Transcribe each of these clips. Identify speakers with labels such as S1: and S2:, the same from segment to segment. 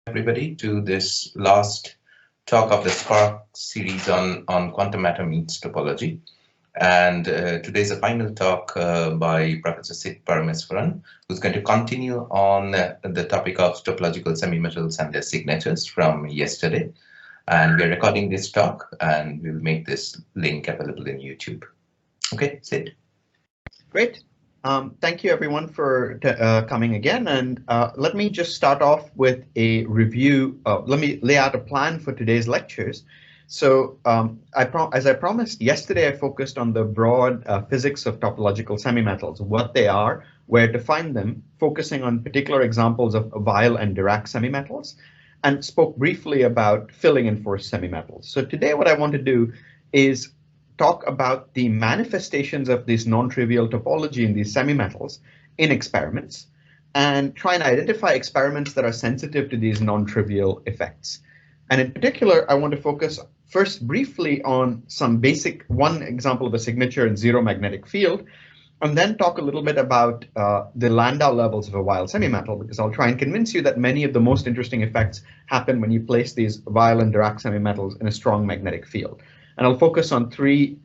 S1: everybody to this last talk of the Spark series on quantum matter meets topology. And today's a final talk by Professor Sid Parameswaran, who's going to continue on the topic of topological semimetals and their signatures from yesterday. And we're recording this talk, and we'll make this link available in YouTube. Okay, Sid.
S2: Great. Thank you, everyone, for coming again. And let me just start off with a review. Let me lay out a plan for today's lectures. So as I promised yesterday, I focused on the broad physics of topological semimetals, what they are, where to find them, focusing on particular examples of Weil and Dirac semimetals, and spoke briefly about filling and force semimetals. So today what I want to do is talk about the manifestations of this non-trivial topology in these semimetals in experiments and try and identify experiments that are sensitive to these non-trivial effects. And in particular, I want to focus first briefly on one example of a signature in zero magnetic field, and then talk a little bit about the Landau levels of a Weil semimetal, because I'll try and convince you that many of the most interesting effects happen when you place these Weil and Dirac semimetals in a strong magnetic field. And I'll focus on three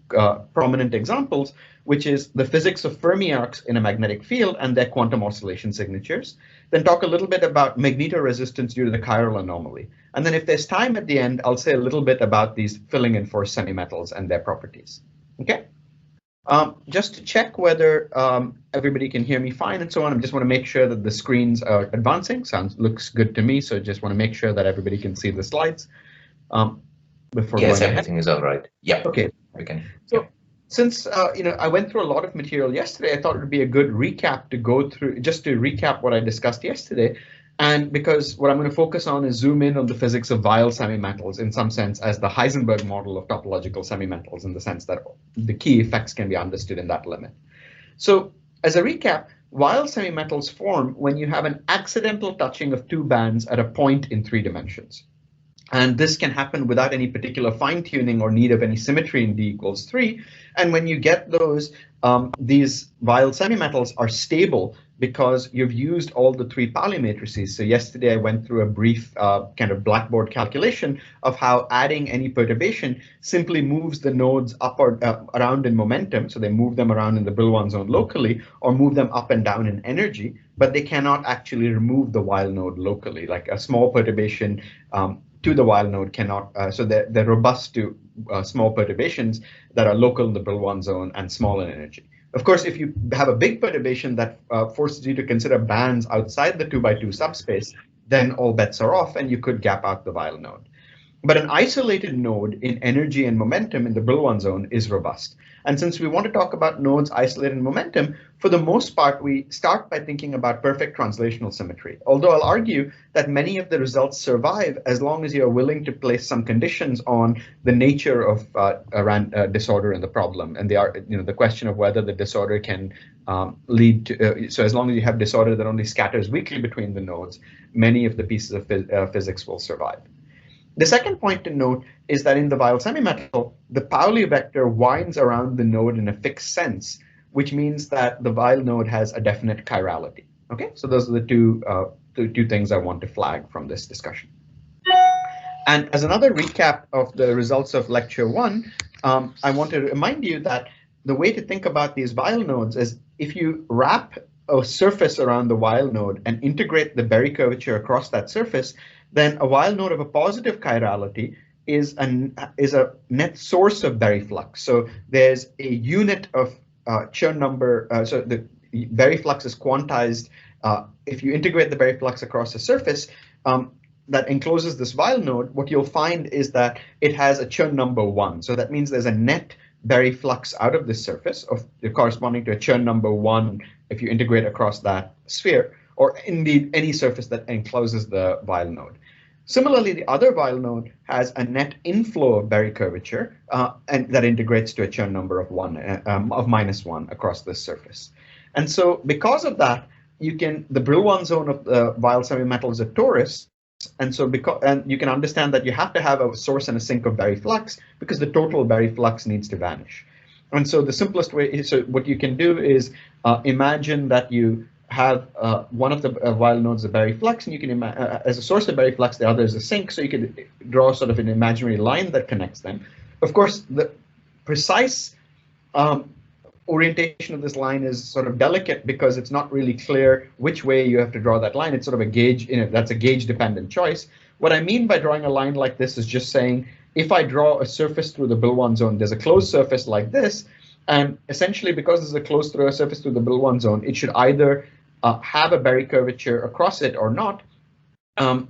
S2: prominent examples, which is the physics of Fermi arcs in a magnetic field and their quantum oscillation signatures. Then talk a little bit about magnetoresistance due to the chiral anomaly. And then if there's time at the end, I'll say a little bit about these filling and force semimetals and their properties. Okay. Just to check whether everybody can hear me fine and so on, I just want to make sure that the screens are advancing. Looks good to me, so just want to make sure that everybody can see the slides.
S1: Yes, everything is all right. Yeah.
S2: Okay.
S1: We can.
S2: So
S1: yeah.
S2: Since I went through a lot of material yesterday, I thought it would be a good recap to go through, just to recap what I discussed yesterday. And because what I'm going to focus on is zoom in on the physics of Weil semimetals in some sense as the Heisenberg model of topological semimetals, in the sense that the key effects can be understood in that limit. So as a recap, Weil semimetals form when you have an accidental touching of two bands at a point in 3 dimensions. And this can happen without any particular fine-tuning or need of any symmetry in D = 3. And when you get those, these Weil semimetals are stable because you've used all the 3 Pauli matrices. So yesterday I went through a brief kind of blackboard calculation of how adding any perturbation simply moves the nodes up or around in momentum. So they move them around in the Brillouin zone locally or move them up and down in energy, but they cannot actually remove the Weil node locally. Like a small perturbation to the Weil node cannot, so they're robust to small perturbations that are local in the Brillouin zone and small in energy. Of course, if you have a big perturbation that forces you to consider bands outside the 2x2 subspace, then all bets are off and you could gap out the Weil node. But an isolated node in energy and momentum in the Brillouin zone is robust. And since we want to talk about nodes isolated in momentum, for the most part, we start by thinking about perfect translational symmetry. Although I'll argue that many of the results survive as long as you're willing to place some conditions on the nature of disorder in the problem. And the question of whether the disorder can lead to, so as long as you have disorder that only scatters weakly between the nodes, many of the pieces of physics will survive. The second point to note is that in the Weil semimetal, the Pauli vector winds around the node in a fixed sense, which means that the Weil node has a definite chirality. Okay, so those are the two things I want to flag from this discussion. And as another recap of the results of lecture 1, I want to remind you that the way to think about these Weil nodes is if you wrap a surface around the Weil node and integrate the Berry curvature across that surface, then a Weil node of a positive chirality is a net source of Berry flux. So there's a unit of Chern number. So the Berry flux is quantized. If you integrate the Berry flux across a surface that encloses this Weil node, what you'll find is that it has a Chern number 1. So that means there's a net Berry flux out of this surface corresponding to a Chern number 1 if you integrate across that sphere, or indeed any surface that encloses the Weil node. Similarly, the other Weil node has a net inflow of Berry curvature, and that integrates to a Chern number of -1 across this surface. And so because of that, the Brillouin zone of the Weil semimetal is a torus. And so you can understand that you have to have a source and a sink of Berry flux because the total Berry flux needs to vanish. And so the simplest way, so what you can do is imagine that you have one of the Weyl nodes a Berry flux, and you can as a source of Berry flux, the other is a sink, so you could draw sort of an imaginary line that connects them. Of course, the precise orientation of this line is sort of delicate because it's not really clear which way you have to draw that line. It's sort of a gauge, that's a gauge dependent choice. What I mean by drawing a line like this is just saying, if I draw a surface through the Brillouin zone, there's a closed surface like this, and essentially because there's a closed surface through the Brillouin zone, it should either have a Berry curvature across it or not,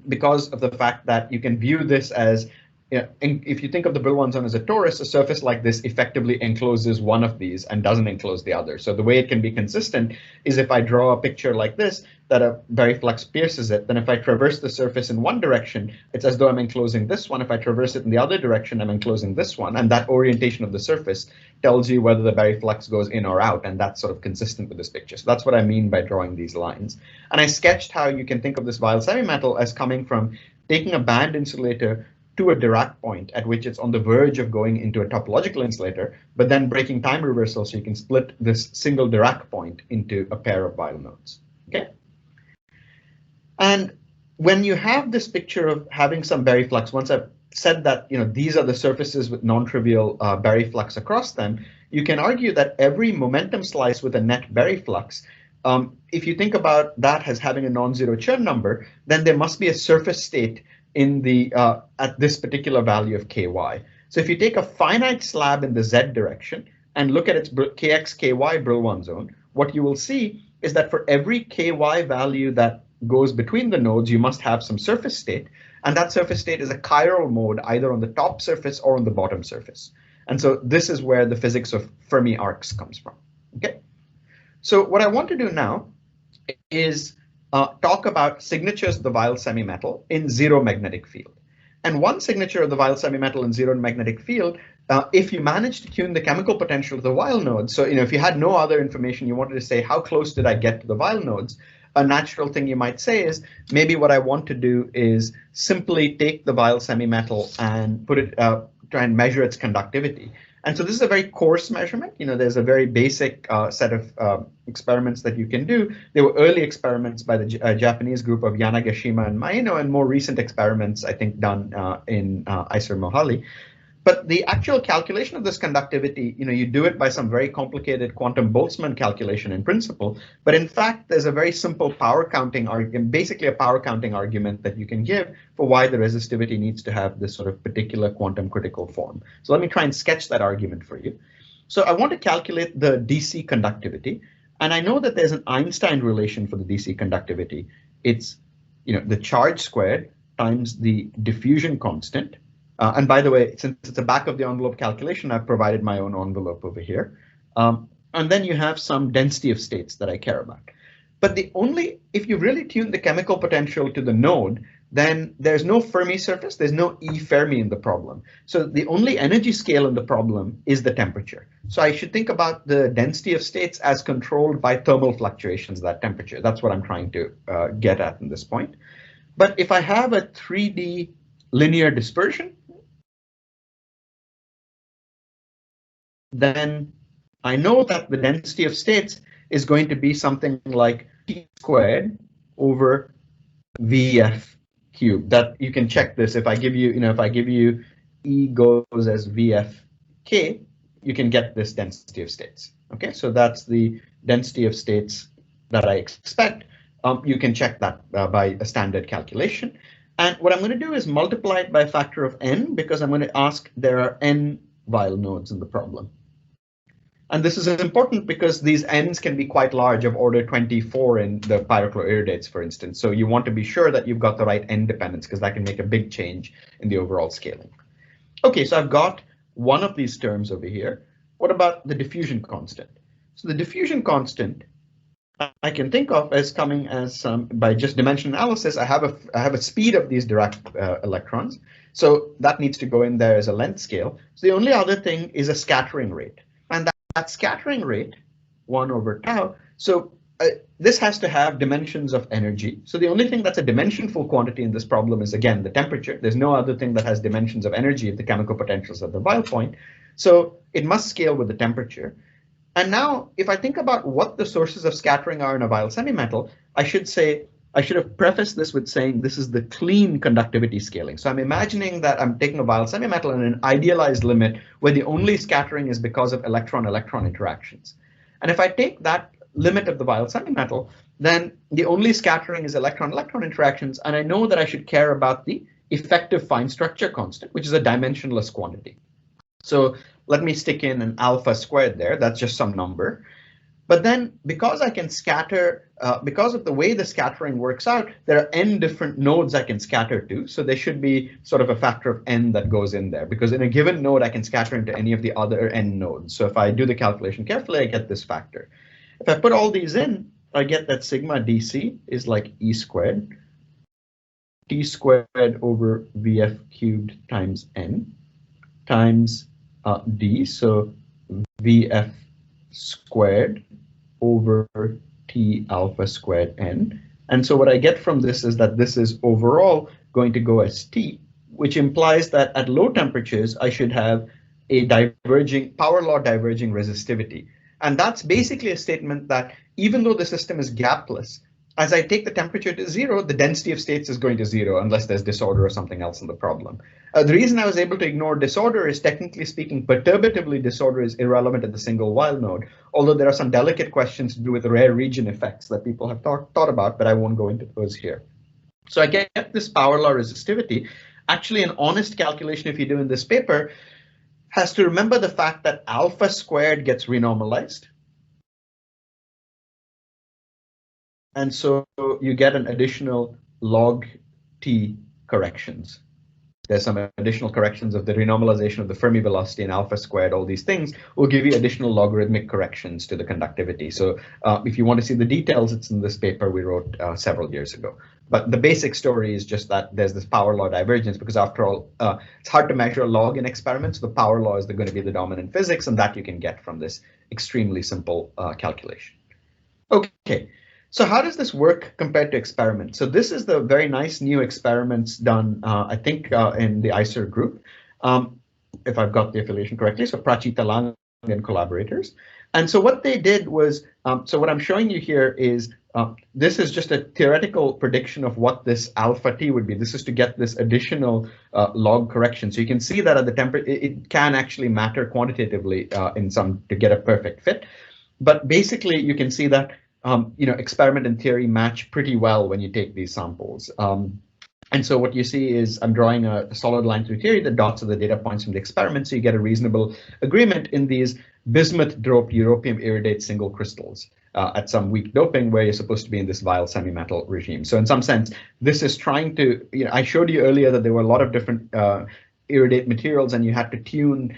S2: because of the fact that you can view this as, if you think of the Brillouin zone as a torus, a surface like this effectively encloses one of these and doesn't enclose the other. So the way it can be consistent is if I draw a picture like this, that a Berry flux pierces it, then if I traverse the surface in one direction, it's as though I'm enclosing this one. If I traverse it in the other direction, I'm enclosing this one. And that orientation of the surface tells you whether the Berry flux goes in or out, and that's sort of consistent with this picture. So that's what I mean by drawing these lines. And I sketched how you can think of this Weyl semimetal as coming from taking a band insulator to a Dirac point at which it's on the verge of going into a topological insulator, but then breaking time reversal so you can split this single Dirac point into a pair of Weyl nodes. Okay. And when you have this picture of having some Berry flux, once I've said that these are the surfaces with non-trivial Berry flux across them, you can argue that every momentum slice with a net Berry flux, if you think about that as having a non-zero Chern number, then there must be a surface state in the at this particular value of ky. So if you take a finite slab in the z direction and look at its kx ky Brillouin zone, what you will see is that for every ky value that goes between the nodes, you must have some surface state, and that surface state is a chiral mode either on the top surface or on the bottom surface. And so this is where the physics of Fermi arcs comes from. Okay, so what I want to do now is talk about signatures of the Weyl semimetal in zero magnetic field. And one signature of the Weyl semimetal in zero magnetic field, if you manage to tune the chemical potential of the Weyl nodes, so if you had no other information, you wanted to say how close did I get to the Weyl nodes, a natural thing you might say is maybe what I want to do is simply take the Weyl semimetal and put it, try and measure its conductivity. And so this is a very coarse measurement. There's a very basic set of experiments that you can do. There were early experiments by the Japanese group of Yanagashima and Maeno, and more recent experiments, I think, done in Iser Mohali. But the actual calculation of this conductivity, you do it by some very complicated quantum Boltzmann calculation in principle. But in fact, there's a very simple power counting argument, basically a power counting argument that you can give for why the resistivity needs to have this sort of particular quantum critical form. So let me try and sketch that argument for you. So I want to calculate the DC conductivity. And I know that there's an Einstein relation for the DC conductivity. It's the charge squared times the diffusion constant. And by the way, since it's a back of the envelope calculation, I've provided my own envelope over here. And then you have some density of states that I care about. But if you really tune the chemical potential to the node, then there's no Fermi surface, there's no E Fermi in the problem. So the only energy scale in the problem is the temperature. So I should think about the density of states as controlled by thermal fluctuations of that temperature. That's what I'm trying to get at in this point. But if I have a 3D linear dispersion, then I know that the density of states is going to be something like T squared over VF cubed. That you can check this. If I give you, if I give you E goes as VFK, you can get this density of states. Okay, so that's the density of states that I expect. You can check that by a standard calculation. And what I'm going to do is multiply it by a factor of n, because I'm going to ask there are n Weyl nodes in the problem. And this is important because these n's can be quite large, of order 24 in the pyrochloroiridates, for instance. So you want to be sure that you've got the right n dependence, because that can make a big change in the overall scaling. OK, so I've got one of these terms over here. What about the diffusion constant? So the diffusion constant I can think of as coming as by just dimension analysis. I have a speed of these Dirac electrons, so that needs to go in there as a length scale. So the only other thing is a scattering rate, and that scattering rate 1 over tau. So this has to have dimensions of energy. So the only thing that's a dimensionful quantity in this problem is, again, the temperature. There's no other thing that has dimensions of energy if the chemical potentials at the Weyl point. So it must scale with the temperature. And now, if I think about what the sources of scattering are in a Weil semimetal, I should have prefaced this with saying this is the clean conductivity scaling. So I'm imagining that I'm taking a Weil semimetal in an idealized limit where the only scattering is because of electron-electron interactions. And if I take that limit of the Weil semimetal, then the only scattering is electron-electron interactions, and I know that I should care about the effective fine structure constant, which is a dimensionless quantity. So let me stick in an alpha squared there. That's just some number. But then because I can scatter, because of the way the scattering works out, there are n different nodes I can scatter to. So there should be sort of a factor of n that goes in there, because in a given node, I can scatter into any of the other n nodes. So if I do the calculation carefully, I get this factor. If I put all these in, I get that sigma dc is like e squared, t squared over vf cubed times n times d, so vf squared over t alpha squared n. And so what I get from this is that this is overall going to go as t, which implies that at low temperatures, I should have a diverging power law diverging resistivity. And that's basically a statement that even though the system is gapless, as I take the temperature to 0, the density of states is going to 0 unless there's disorder or something else in the problem. The reason I was able to ignore disorder is, technically speaking, perturbatively disorder is irrelevant at the single Weil node, although there are some delicate questions to do with rare region effects that people have thought about, but I won't go into those here. So I get this power law resistivity. Actually, an honest calculation, if you do in this paper, has to remember the fact that alpha squared gets renormalized. And so you get an additional log t corrections. There's some additional corrections of the renormalization of the Fermi velocity and alpha squared. All these things will give you additional logarithmic corrections to the conductivity. So if you want to see the details, it's in this paper we wrote several years ago. But the basic story is just that there's this power law divergence, because after all, it's hard to measure a log in experiments. So the power law is going to be the dominant physics, and that you can get from this extremely simple calculation. Okay. So how does this work compared to experiments? So this is the very nice new experiments done, I think, in the ICER group, if I've got the affiliation correctly. So Prachita Lang and collaborators. And so what they did was, so what I'm showing you here is, this is just a theoretical prediction of what this alpha t would be. This is to get this additional log correction. So you can see that at the temperature, it can actually matter quantitatively to get a perfect fit. But basically, you can see that experiment and theory match pretty well when you take these samples. And so what you see is I'm drawing a solid line through theory. The dots are the data points from the experiment, so you get a reasonable agreement in these bismuth-doped europium iridate single crystals at some weak doping where you're supposed to be in this Weil semimetal regime. So in some sense, this is trying to, I showed you earlier that there were a lot of different iridate materials, and you had to tune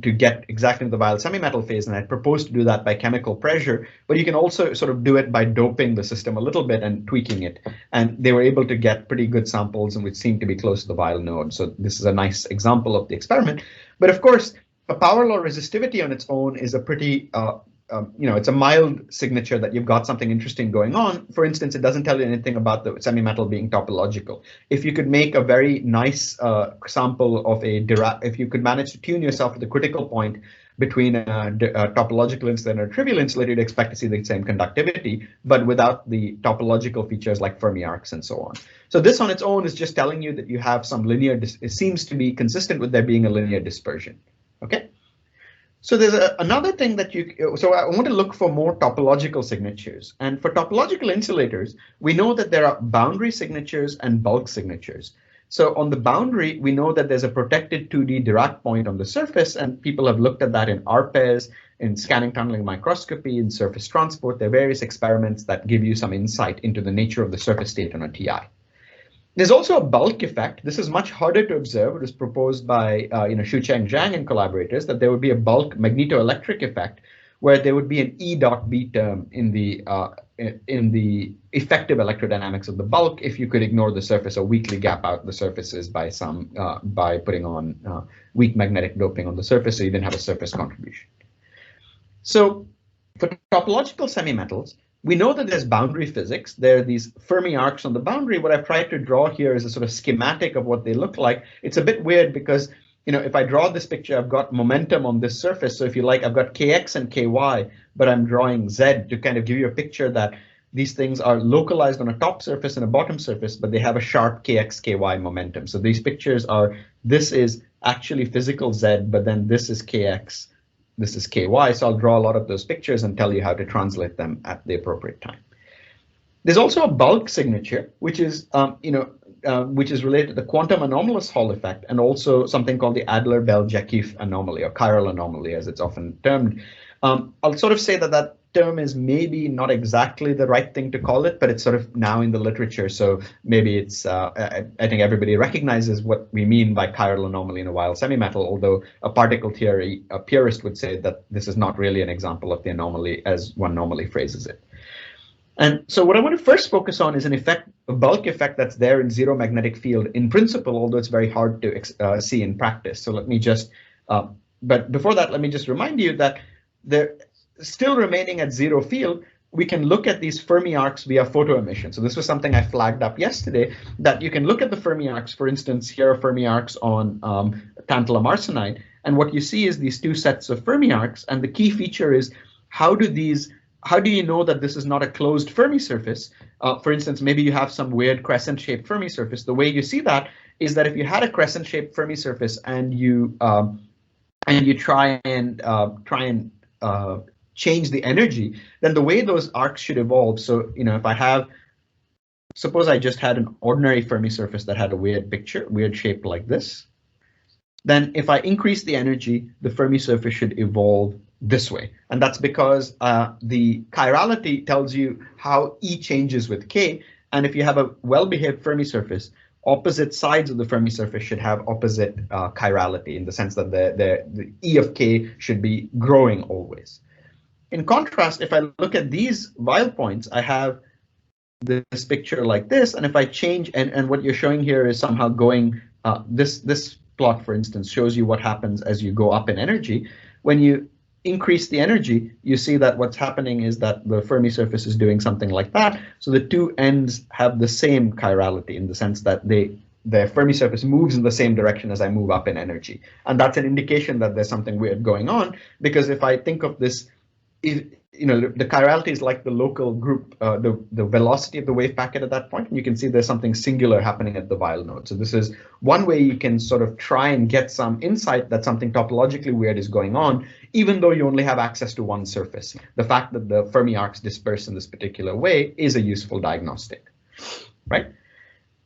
S2: to get exactly the Weil semimetal phase, and I proposed to do that by chemical pressure, but you can also sort of do it by doping the system a little bit and tweaking it. And they were able to get pretty good samples, and which seem to be close to the Weil node. So this is a nice example of the experiment. But of course, a power law resistivity on its own is a pretty it's a mild signature that you've got something interesting going on. For instance, it doesn't tell you anything about the semimetal being topological. If you could make a very nice sample of if you could manage to tune yourself to the critical point between a topological insulator and a trivial insulator, you'd expect to see the same conductivity, but without the topological features like Fermi arcs and so on. So this on its own is just telling you that you have some linear, it seems to be consistent with there being a linear dispersion. Okay. So there's another thing that so I want to look for more topological signatures. And for topological insulators, we know that there are boundary signatures and bulk signatures. So on the boundary, we know that there's a protected 2D Dirac point on the surface, and people have looked at that in RPES, in scanning tunneling microscopy, in surface transport. There are various experiments that give you some insight into the nature of the surface state on a TI. There's also a bulk effect. This is much harder to observe. It was proposed by Shucheng Zhang and collaborators that there would be a bulk magnetoelectric effect where there would be an E dot B term in the effective electrodynamics of the bulk if you could ignore the surface or weakly gap out the surfaces by putting on weak magnetic doping on the surface, so you didn't have a surface contribution. So for topological semimetals, we know that there's boundary physics. There are these Fermi arcs on the boundary. What I've tried to draw here is a sort of schematic of what they look like. It's a bit weird because if I draw this picture, I've got momentum on this surface. So if you like, I've got kx and ky, but I'm drawing z to kind of give you a picture that these things are localized on a top surface and a bottom surface, but they have a sharp kx, ky momentum. So these pictures are, this is actually physical z, but then this is kx, this is ky. So I'll draw a lot of those pictures and tell you how to translate them at the appropriate time. There's also a bulk signature, which is, which is related to the quantum anomalous Hall effect, and also something called the Adler-Bell-Jekief anomaly, or chiral anomaly, as it's often termed. I'll sort of say that that term is maybe not exactly the right thing to call it, but it's sort of now in the literature. So maybe it's, I think everybody recognizes what we mean by chiral anomaly in a wild semimetal, although a particle theory, a purist would say that this is not really an example of the anomaly as one normally phrases it. And so what I want to first focus on is an effect, a bulk effect that's there in zero magnetic field in principle, although it's very hard to see in practice. So let me just, but before that, let me just remind you that they're still remaining at zero field. We can look at these Fermi arcs via photoemission. So this was something I flagged up yesterday, that you can look at the Fermi arcs. For instance, here are Fermi arcs on tantalum arsenide. And what you see is these two sets of Fermi arcs. And the key feature is how do you know that this is not a closed Fermi surface? For instance, maybe you have some weird crescent-shaped Fermi surface. The way you see that is that if you had a crescent-shaped Fermi surface and you try and change the energy, then the way those arcs should evolve. So, if I have, suppose I just had an ordinary Fermi surface that had a weird shape like this, then if I increase the energy, the Fermi surface should evolve this way. And that's because the chirality tells you how E changes with K. And if you have a well-behaved Fermi surface, opposite sides of the Fermi surface should have opposite chirality, in the sense that the E of K should be growing always. In contrast, if I look at these Weil points, I have this picture like this. And if I change, and what you're showing here is somehow going, this plot, for instance, shows you what happens as you go up in energy. When you increase the energy, you see that what's happening is that the Fermi surface is doing something like that. So the two ends have the same chirality, in the sense that the Fermi surface moves in the same direction as I move up in energy. And that's an indication that there's something weird going on, because if I think of this, the chirality is like the local group, the velocity of the wave packet at that point, and you can see there's something singular happening at the Weil node. So this is one way you can sort of try and get some insight that something topologically weird is going on, even though you only have access to one surface. The fact that the Fermi arcs disperse in this particular way is a useful diagnostic, right?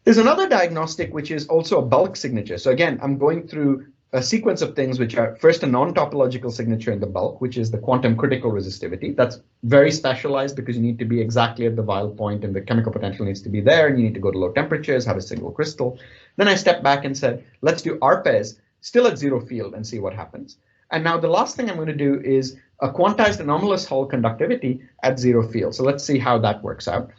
S2: There's another diagnostic, which is also a bulk signature. So again, I'm going through a sequence of things which are first a non-topological signature in the bulk, which is the quantum critical resistivity. That's very specialized because you need to be exactly at the Weil point and the chemical potential needs to be there, and you need to go to low temperatures, have a single crystal. Then I stepped back and said, let's do ARPES still at zero field and see what happens. And now the last thing I'm going to do is a quantized anomalous Hall conductivity at zero field. So let's see how that works out.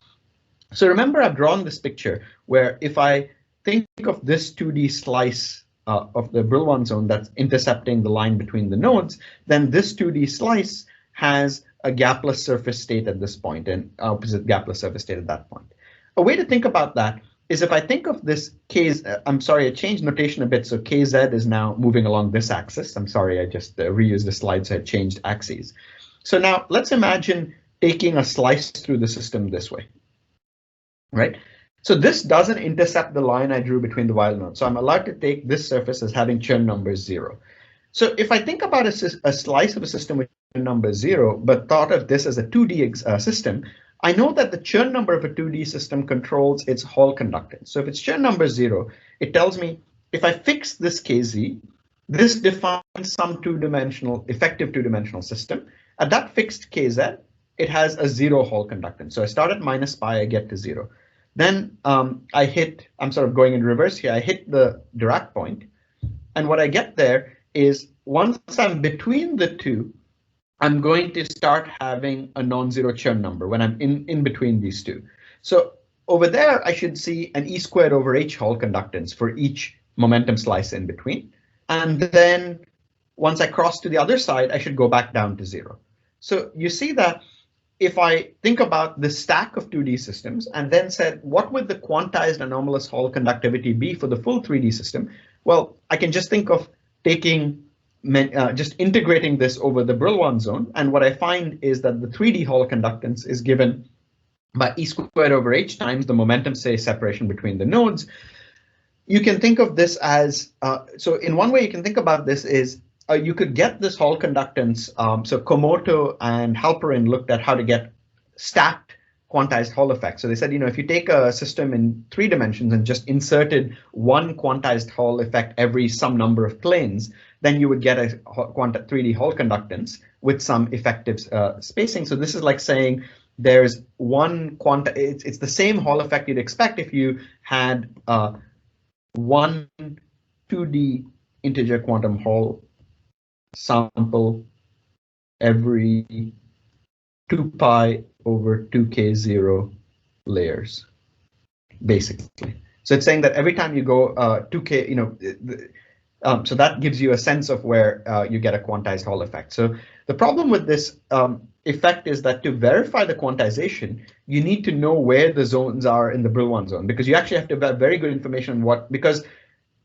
S2: So remember, I've drawn this picture where if I think of this 2D slice of the Brillouin zone that's intercepting the line between the nodes, then this 2D slice has a gapless surface state at this point and opposite gapless surface state at that point. A way to think about that is if I think of this I'm sorry, I changed notation a bit, so KZ is now moving along this axis. I'm sorry, I just reused the slide, so I changed axes. So now let's imagine taking a slice through the system this way, right? So this doesn't intercept the line I drew between the Weil nodes. So I'm allowed to take this surface as having Chern number 0. So if I think about a slice of a system with Chern number 0, but thought of this as a 2D system, I know that the Chern number of a 2D system controls its Hall conductance. So if it's Chern number 0, it tells me if I fix this KZ, this defines some effective two-dimensional system. At that fixed KZ, it has a 0 Hall conductance. So I start at minus pi, I get to 0. Then I'm sort of going in reverse here. I hit the Dirac point. And what I get there is once I'm between the two, I'm going to start having a non-zero Chern number when I'm in between these two. So over there, I should see an E squared over H Hall conductance for each momentum slice in between. And then once I cross to the other side, I should go back down to 0. So you see that if I think about the stack of 2D systems and then said, what would the quantized anomalous Hall conductivity be for the full 3D system? Well, I can just think of taking just integrating this over the Brillouin zone. And what I find is that the 3D Hall conductance is given by E squared over H times the momentum, say, separation between the nodes. You can think of this as, so in one way you can think about this is you could get this Hall conductance. So Komoto and Halperin looked at how to get stacked quantized Hall effect. So they said, if you take a system in 3 dimensions and just inserted one quantized Hall effect every some number of planes, then you would get a 3D Hall conductance with some effective spacing. So this is like saying there's one it's the same Hall effect you'd expect if you had one 2D integer quantum Hall sample every 2 pi over 2k0 layers, basically. So it's saying that every time you go 2k, so that gives you a sense of where you get a quantized Hall effect. So the problem with this effect is that to verify the quantization, you need to know where the zones are in the Brillouin zone, because you actually have to have very good information on because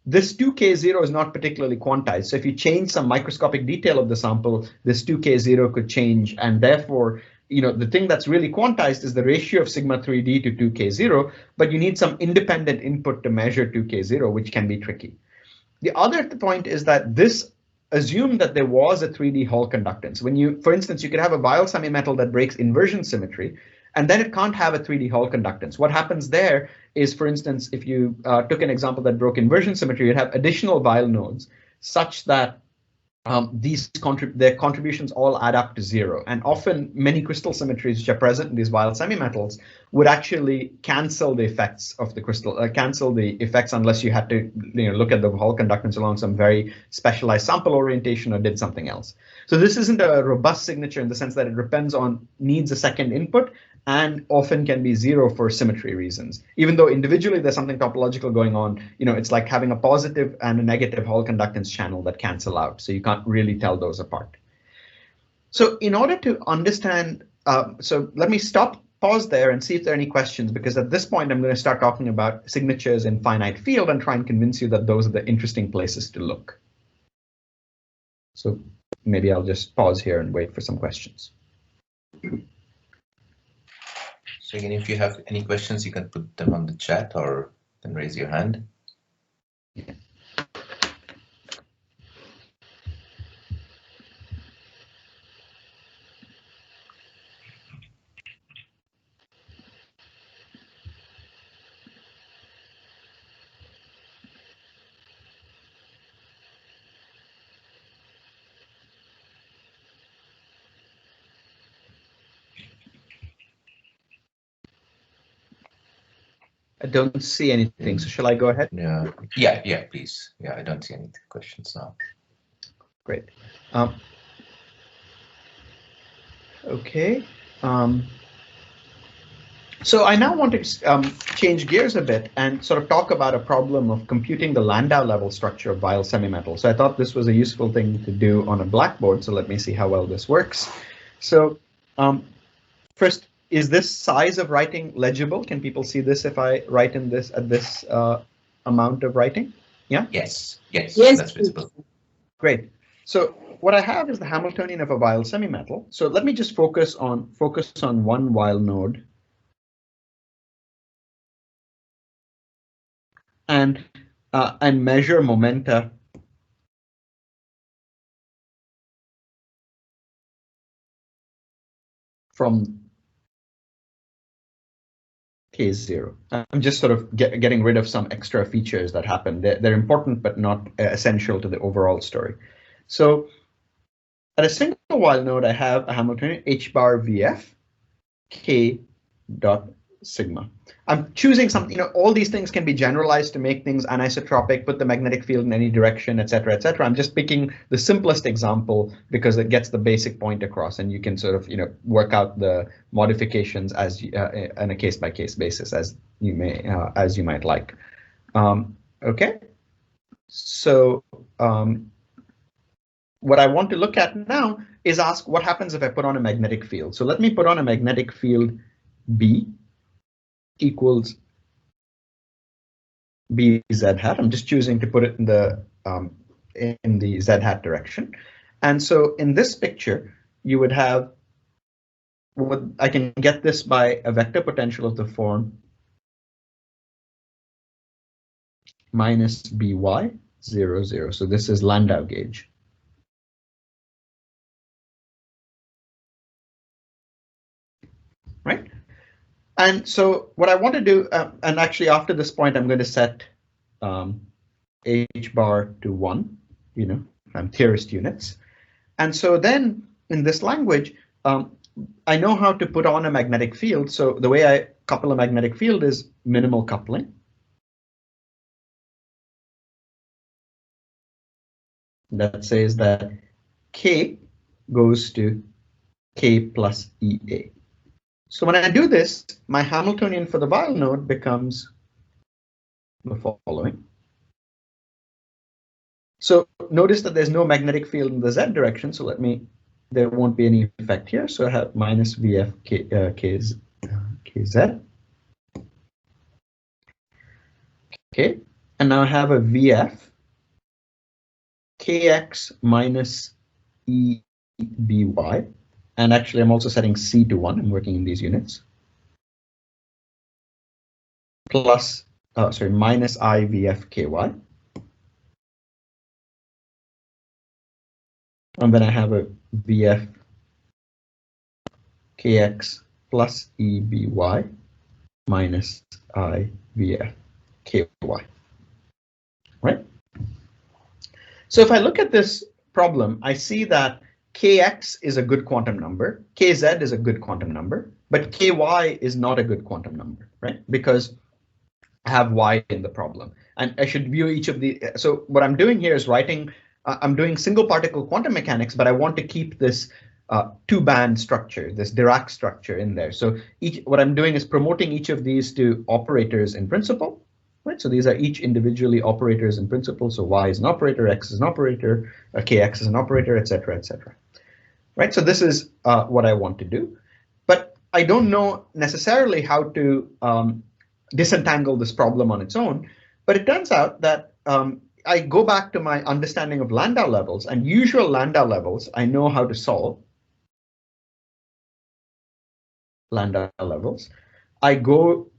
S2: this 2k0 is not particularly quantized. So if you change some microscopic detail of the sample, this 2k0 could change, and therefore, the thing that's really quantized is the ratio of sigma 3d to 2k0, but you need some independent input to measure 2k0, which can be tricky. The other point is that this assumed that there was a 3D Hall conductance. When for instance, you could have a Weyl semimetal that breaks inversion symmetry, and then it can't have a 3D Hall conductance. What happens there is, for instance, if you took an example that broke inversion symmetry, you'd have additional Weyl nodes such that their contributions all add up to 0. And often many crystal symmetries which are present in these Weyl semimetals would actually cancel the effects of the crystal, cancel the effects unless you had to look at the Hall conductance along some very specialized sample orientation or did something else. So this isn't a robust signature in the sense that it needs a second input, and often can be 0 for symmetry reasons. Even though individually there's something topological going on, it's like having a positive and a negative Hall conductance channel that cancel out. So you can't really tell those apart. So in order to understand, so let me pause there and see if there are any questions, because at this point I'm going to start talking about signatures in finite field and try and convince you that those are the interesting places to look. So maybe I'll just pause here and wait for some questions.
S1: So again, if you have any questions, you can put them on the chat or then raise your hand.
S2: Yeah. I don't see anything, so shall I go ahead?
S1: Yeah, please. Yeah, I don't see any questions now.
S2: Great. Okay. So I now want to change gears a bit and sort of talk about a problem of computing the Landau level structure of Weyl semimetal. So I thought this was a useful thing to do on a blackboard. So let me see how well this works. So first, is this size of writing legible? Can people see this if I write in this at this amount of writing? Yeah?
S1: Yes, that's visible.
S2: Great. So what I have is the Hamiltonian of a Weyl semimetal. So let me just focus on one Weyl node. And measure momenta from K0. I'm just sort of getting rid of some extra features that happen. They're important, but not essential to the overall story. So at a single Weyl node, I have a Hamiltonian H bar VF K dot sigma. I'm choosing something, all these things can be generalized to make things anisotropic, put the magnetic field in any direction, etc., etc. I'm just picking the simplest example because it gets the basic point across, and you can sort of, work out the modifications as on a case-by-case basis as you might like. Okay. So what I want to look at now is ask what happens if I put on a magnetic field. So let me put on a magnetic field B equals BZ hat. I'm just choosing to put it in the in the z hat direction. And so in this picture, you would have what I can get this by a vector potential of the form minus by 0, 0. So this is Landau gauge. Right? And so what I want to do, and actually after this point, I'm going to set h bar to 1, theorist units. And so then in this language, I know how to put on a magnetic field. So the way I couple a magnetic field is minimal coupling. That says that K goes to K plus EA. So when I do this, my Hamiltonian for the Weyl node becomes the following. So notice that there's no magnetic field in the Z direction. So there won't be any effect here. So I have minus VF KZ. Okay, and now I have a VF KX minus EBY. And actually, I'm also setting C to 1. I'm working in these units. Plus, minus IVF-KY. And then I have a VF KX plus EBY minus IVF KY. Right? So if I look at this problem, I see that Kx is a good quantum number, Kz is a good quantum number, but Ky is not a good quantum number, right? Because I have Y in the problem. And I should view each of the, so what I'm doing here is I'm doing single particle quantum mechanics, but I want to keep this two-band structure, this Dirac structure in there. So what I'm doing is promoting each of these to operators in principle. Right, so these are each individually operators in principle. So Y is an operator, X is an operator, Kx is an operator, etc., etc. Right, so this is what I want to do, but I don't know necessarily how to disentangle this problem on its own. But it turns out that I go back to my understanding of Landau levels, and usual Landau levels I know how to solve. Landau levels. I go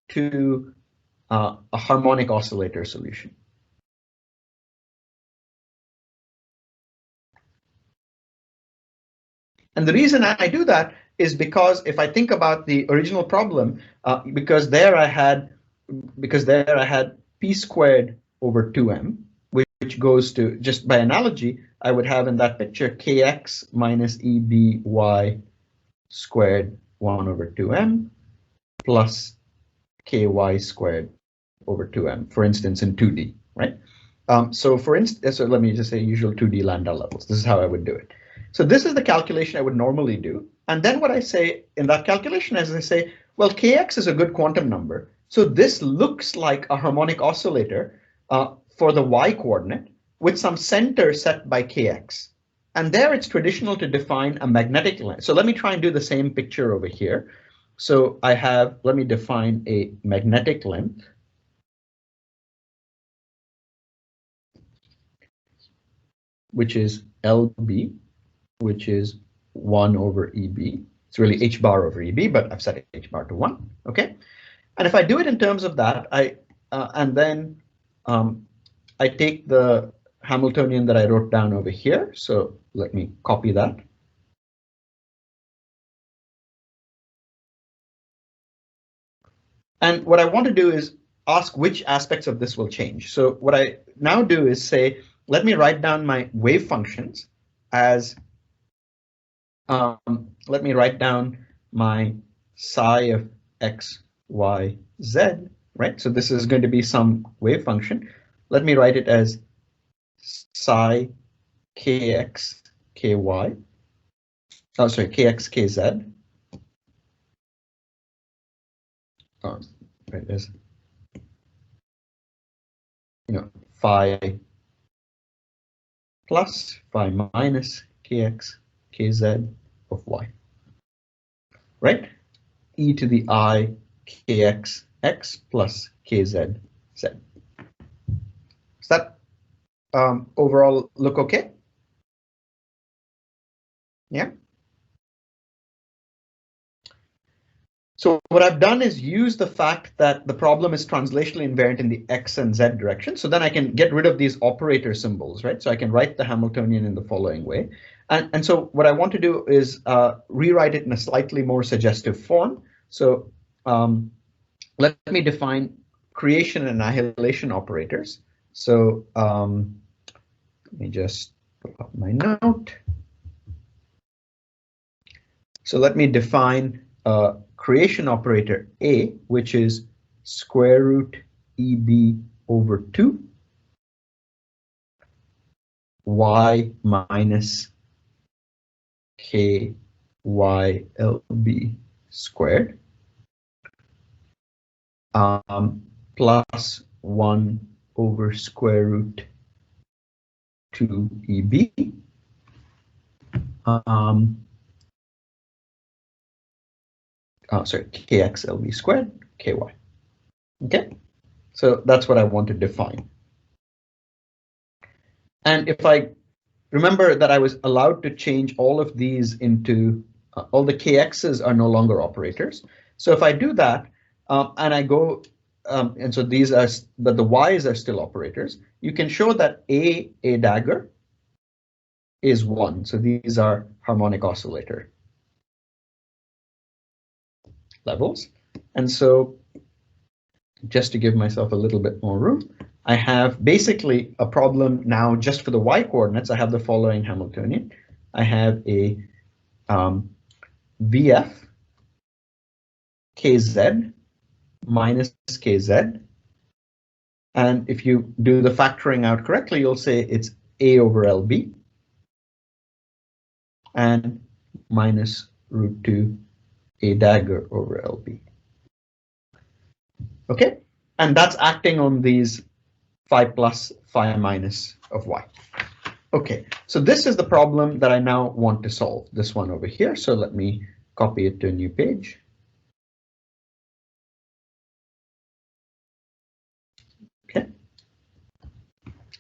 S2: to a harmonic oscillator solution. And the reason I do that is because if I think about the original problem, because there I had p squared over 2m, which goes to, just by analogy, I would have in that picture kx minus eby squared 1 over 2m plus ky squared over 2m, for instance, in 2D, right? So let me just say usual 2D Landau levels. This is how I would do it. So this is the calculation I would normally do. And then what I say in that calculation is I say, well, kx is a good quantum number. So this looks like a harmonic oscillator for the y coordinate with some center set by kx. And there it's traditional to define a magnetic length. So let me try and do the same picture over here. So let me define a magnetic length. Which is LB, which is 1 over EB. It's really h bar over EB, but I've set h bar to 1. Okay, and if I do it in terms of that, I take the Hamiltonian that I wrote down over here. So let me copy that. And what I want to do is ask which aspects of this will change. So what I now do is say, let me write down my wave functions as, let me write down my psi of x, y, z, right? So this is going to be some wave function. Let me write it as psi kx, ky, kx, kz. Right, there's, phi plus, phi minus, kx, kz of y, right? E to the I kx x plus kz z. Is that overall look okay? Yeah. So what I've done is use the fact that the problem is translationally invariant in the X and Z direction. So then I can get rid of these operator symbols, right? So I can write the Hamiltonian in the following way. And so what I want to do is rewrite it in a slightly more suggestive form. So let me define creation and annihilation operators. So let me just pull up my note. So let me define creation operator A, which is square root EB over 2 y minus KYLB squared plus 1 over square root 2 EB sorry, KXLB squared KY. Okay, so that's what I want to define. And if I remember that I was allowed to change all of these into all the KXs are no longer operators. So if I do that and I go and so these are, but the Y's are still operators, you can show that A dagger is 1. So these are harmonic oscillator levels. And so just to give myself a little bit more room, I have basically a problem now just for the Y coordinates. I have the following Hamiltonian. I have a VF KZ minus KZ. And if you do the factoring out correctly, you'll say it's A over LB and minus root 2 A dagger over LB. Okay, and that's acting on these phi plus, phi minus of Y. Okay, so this is the problem that I now want to solve, this one over here. So let me copy it to a new page. Okay,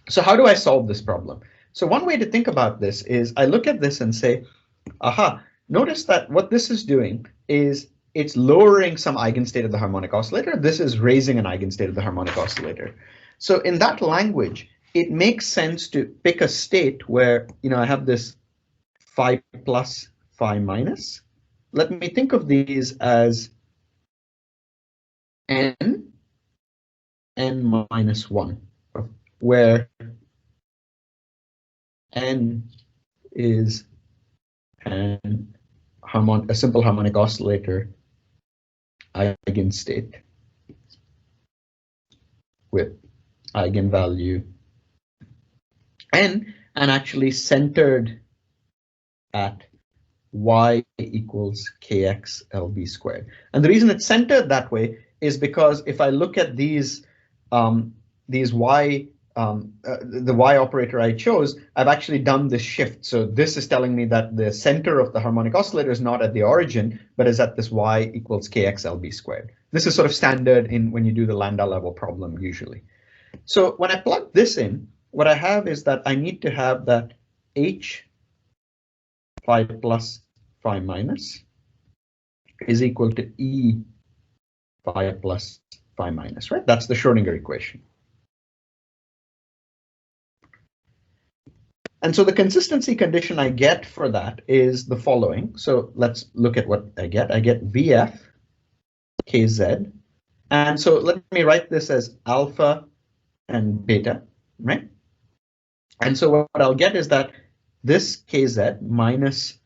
S2: so how do I solve this problem? So one way to think about this is I look at this and say, aha, notice that what this is doing is it's lowering some eigenstate of the harmonic oscillator. This is raising an eigenstate of the harmonic oscillator. So in that language, it makes sense to pick a state where, you know, I have this phi plus, phi minus. Let me think of these as n minus 1, where n is a simple harmonic oscillator eigenstate with eigenvalue n and actually centered at y equals kx lb squared. And the reason it's centered that way is because if I look at these y, the y operator I chose, I've actually done this shift. So this is telling me that the center of the harmonic oscillator is not at the origin, but is at this y equals kx lb squared. This is sort of standard in when you do the lambda level problem usually. So when I plug this in, what I have is that I need to have that h phi plus phi minus is equal to e phi plus phi minus, right? That's the Schrodinger equation. And so the consistency condition I get for that is the following. So let's look at what I get. I get VF KZ. And so let me write this as alpha and beta, right? And so what I'll get is that this KZ minus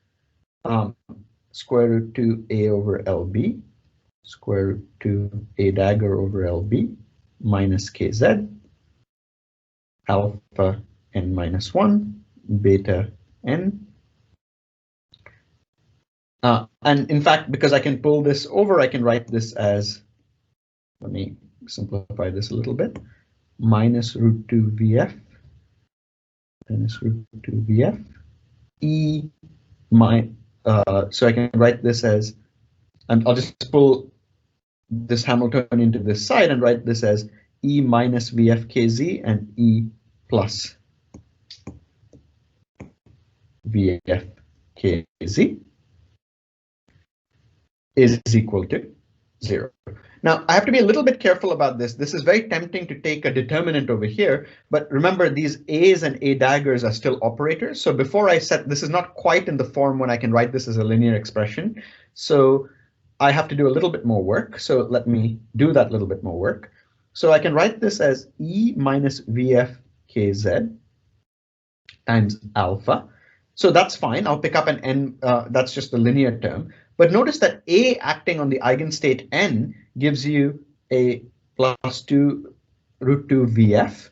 S2: square root 2a over LB, square root 2a dagger over LB minus KZ, alpha n minus 1, beta n. And in fact, because I can pull this over, I can write this as, let me simplify this a little bit, minus root 2 VF, minus root 2 VF, E my, so I can write this as, and I'll just pull this Hamiltonian into this side and write this as E minus VF KZ and E plus VF KZ is equal to 0. Now, I have to be a little bit careful about this. This is very tempting to take a determinant over here, but remember these A's and A daggers are still operators. So before I set, this is not quite in the form when I can write this as a linear expression. So I have to do a little bit more work. So let me do that little bit more work. So I can write this as E minus VF KZ times alpha. So that's fine. I'll pick up an n, that's just the linear term. But notice that A acting on the eigenstate n gives you a plus 2 root 2 VF.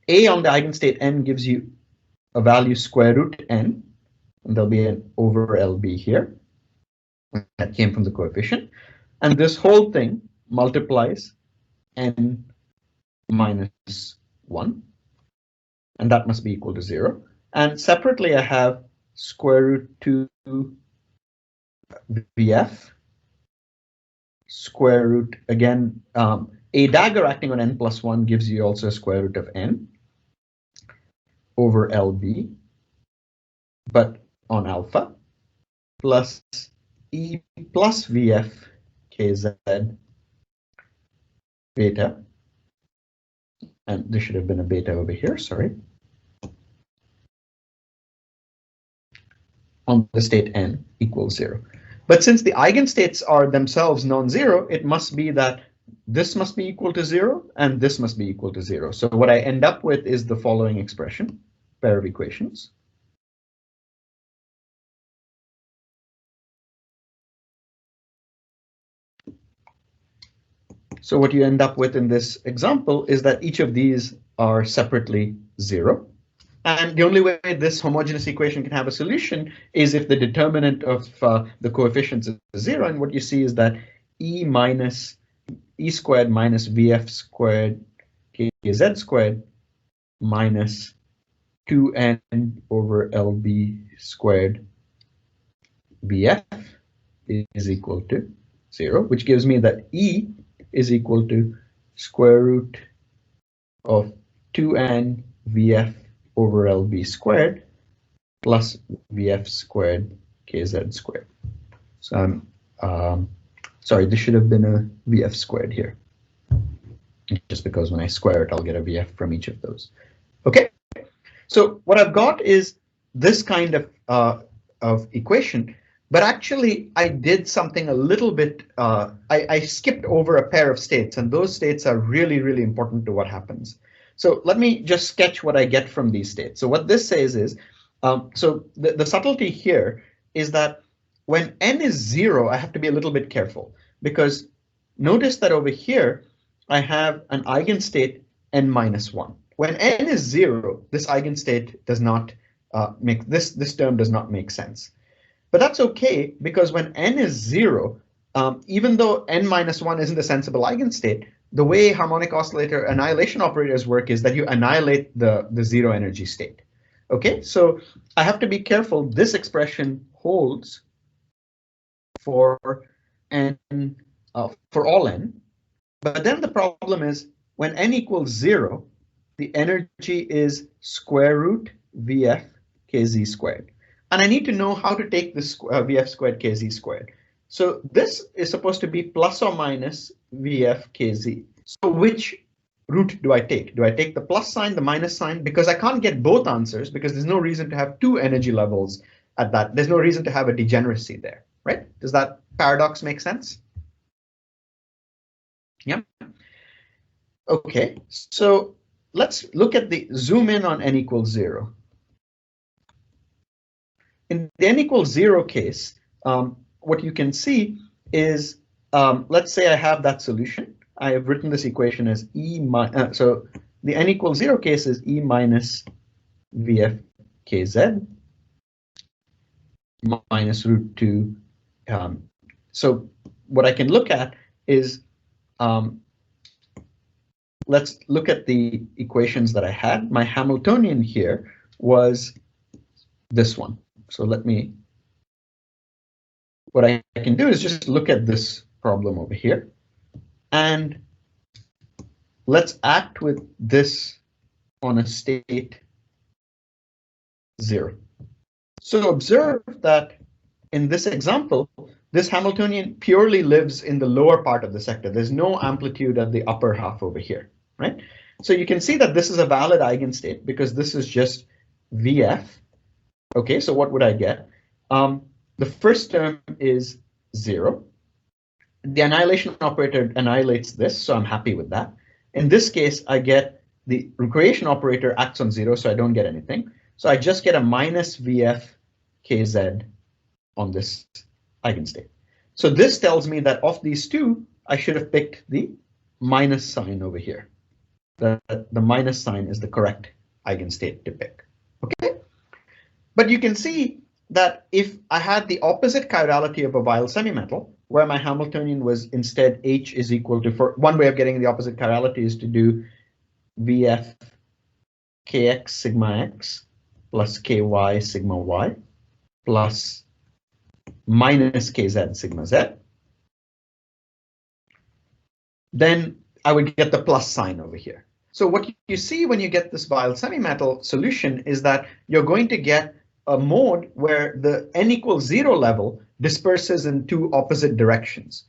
S2: A on the eigenstate n gives you a value square root n, and there'll be an over LB here. That came from the coefficient. And this whole thing multiplies n minus 1, and that must be equal to 0. And separately, I have square root 2 VF, square root, again, a dagger acting on n plus 1 gives you also a square root of n over LB, but on alpha, plus E plus VF KZ beta, and this should have been a beta over here, sorry, on the state n equals 0. But since the eigenstates are themselves non-zero, it must be that this must be equal to 0 and this must be equal to 0. So what I end up with is the following expression, pair of equations. So what you end up with in this example is that each of these are separately 0. And the only way this homogeneous equation can have a solution is if the determinant of the coefficients is 0. And what you see is that E squared minus VF squared KZ squared minus 2n over LB squared VF is equal to 0, which gives me that E is equal to square root of 2n VF over LB squared plus VF squared KZ squared. So I'm sorry, this should have been a VF squared here, just because when I square it, I'll get a VF from each of those. Okay, so what I've got is this kind of equation, but actually I did something a little bit, I skipped over a pair of states, and those states are really, really important to what happens. So let me just sketch what I get from these states. So what this says is, so the subtlety here is that when n is 0, I have to be a little bit careful, because notice that over here, I have an eigenstate n minus 1. When n is 0, this eigenstate does not make, this term does not make sense. But that's okay, because when n is 0, even though n minus 1 isn't a sensible eigenstate, the way harmonic oscillator annihilation operators work is that you annihilate the zero energy state. Okay, so I have to be careful. This expression holds for n, for all n. But then the problem is when n equals 0, the energy is square root VF KZ squared. And I need to know how to take this VF squared KZ squared. So this is supposed to be plus or minus VF KZ. So which root do I take? Do I take the plus sign, the minus sign? Because I can't get both answers, because there's no reason to have two energy levels at that. There's no reason to have a degeneracy there, right? Does that paradox make sense? Yeah. Okay, so let's look at the zoom in on n equals 0. In the n equals 0 case, what you can see is, let's say I have that solution. I have written this equation as so the n equals 0 case is E minus VF KZ minus root 2. So what I can look at is, let's look at the equations that I had. My Hamiltonian here was this one. So let me, what I can do is just look at this problem over here. And let's act with this on a state 0. So observe that in this example, this Hamiltonian purely lives in the lower part of the sector. There's no amplitude at the upper half over here, right? So you can see that this is a valid eigenstate because this is just VF. Okay, so what would I get? The first term is 0. The annihilation operator annihilates this, so I'm happy with that. In this case, I get the recreation operator acts on 0, so I don't get anything. So I just get a minus VF KZ on this eigenstate. So this tells me that of these two, I should have picked the minus sign over here. The minus sign is the correct eigenstate to pick. Okay, but you can see that if I had the opposite chirality of a Weil semimetal, where my Hamiltonian was instead H is equal to, for one way of getting the opposite chirality is to do VF Kx sigma x plus Ky sigma y plus minus Kz sigma z, then I would get the plus sign over here. So what you see when you get this Weil semimetal solution is that you're going to get a mode where the n equals 0 level disperses in two opposite directions.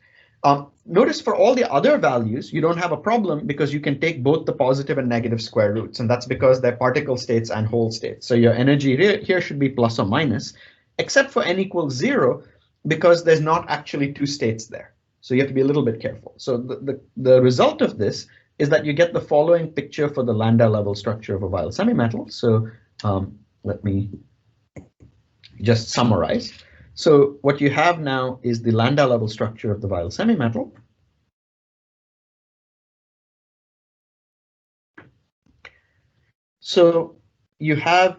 S2: Notice for all the other values, you don't have a problem because you can take both the positive and negative square roots, and that's because they're particle states and whole states. So your energy here should be plus or minus, except for n equals 0, because there's not actually two states there. So you have to be a little bit careful. So the result of this is that you get the following picture for the lambda level structure of a Weil semimetal. So let me just summarize. So what you have now is the lambda level structure of the Weil semimetal. So you have,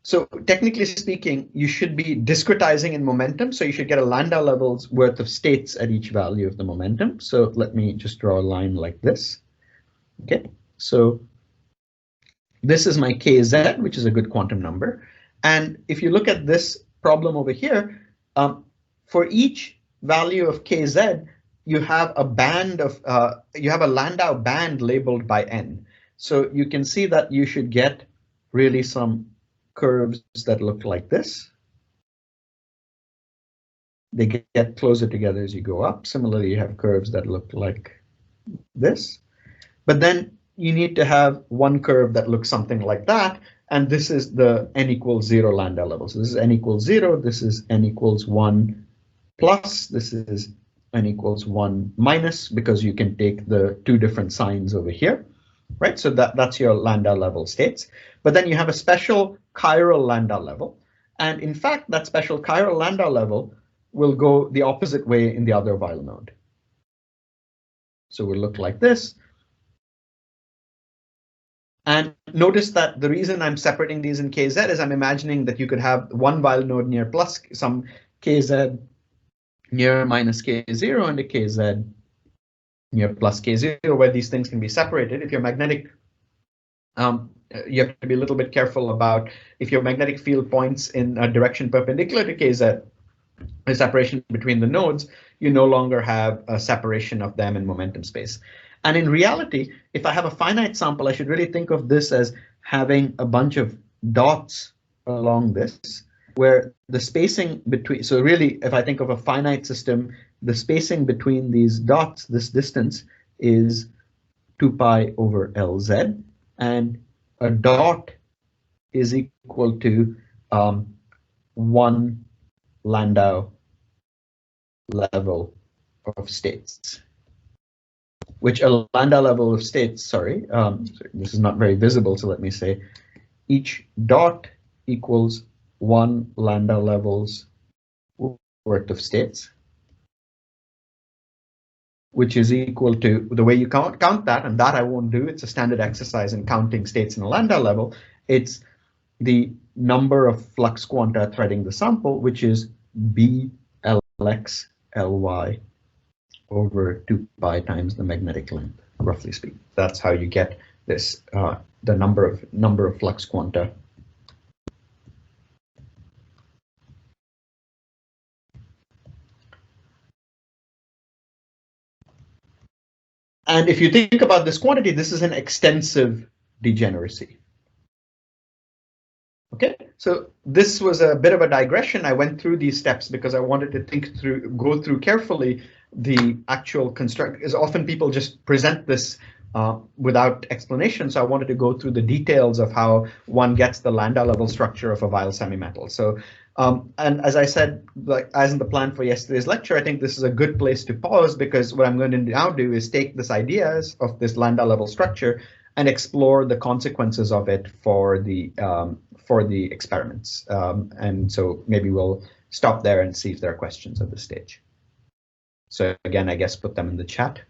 S2: so technically speaking, you should be discretizing in momentum. So you should get a lambda levels worth of states at each value of the momentum. So let me just draw a line like this. Okay, so this is my Kz, which is a good quantum number. And if you look at this problem over here, for each value of Kz, you have a band of, you have a Landau band labeled by n. So you can see that you should get really some curves that look like this. They get closer together as you go up. Similarly, you have curves that look like this. But then you need to have one curve that looks something like that. And this is the n equals 0 lambda level. So this is n equals 0. This is n equals 1 plus. This is n equals 1 minus, because you can take the two different signs over here, right? So that's your lambda level states. But then you have a special chiral lambda level. And in fact, that special chiral lambda level will go the opposite way in the other Weil node. So we'll look like this. And notice that the reason I'm separating these in Kz is I'm imagining that you could have one Weil node near plus some Kz near minus K0 and a Kz near plus K0, where these things can be separated. If you're magnetic, you have to be a little bit careful about if your magnetic field points in a direction perpendicular to Kz, a separation between the nodes, you no longer have a separation of them in momentum space. And in reality, if I have a finite sample, I should really think of this as having a bunch of dots along this, where the spacing between, so really, if I think of a finite system, the spacing between these dots, this distance, is 2 pi over Lz, and a dot is equal to 1 Landau level of states, which a Landau level of states, sorry, this is not very visible, so let me say each dot equals 1 Landau levels worth of states, which is equal to, the way you count that, and that I won't do, it's a standard exercise in counting states in a Landau level, it's the number of flux quanta threading the sample, which is B Lx Ly over 2 pi times the magnetic length, roughly speaking. That's how you get this, the number of flux quanta. And if you think about this quantity, this is an extensive degeneracy. Okay, so this was a bit of a digression. I went through these steps because I wanted to go through carefully the actual construct, because often people just present this without explanation. So I wanted to go through the details of how one gets the lambda level structure of a vial semimetal. So, and as I said, like as in the plan for yesterday's lecture, I think this is a good place to pause, because what I'm going to now do is take this ideas of this lambda level structure and explore the consequences of it for the experiments. And so maybe we'll stop there and see if there are questions at this stage. So again, I guess put them in the chat.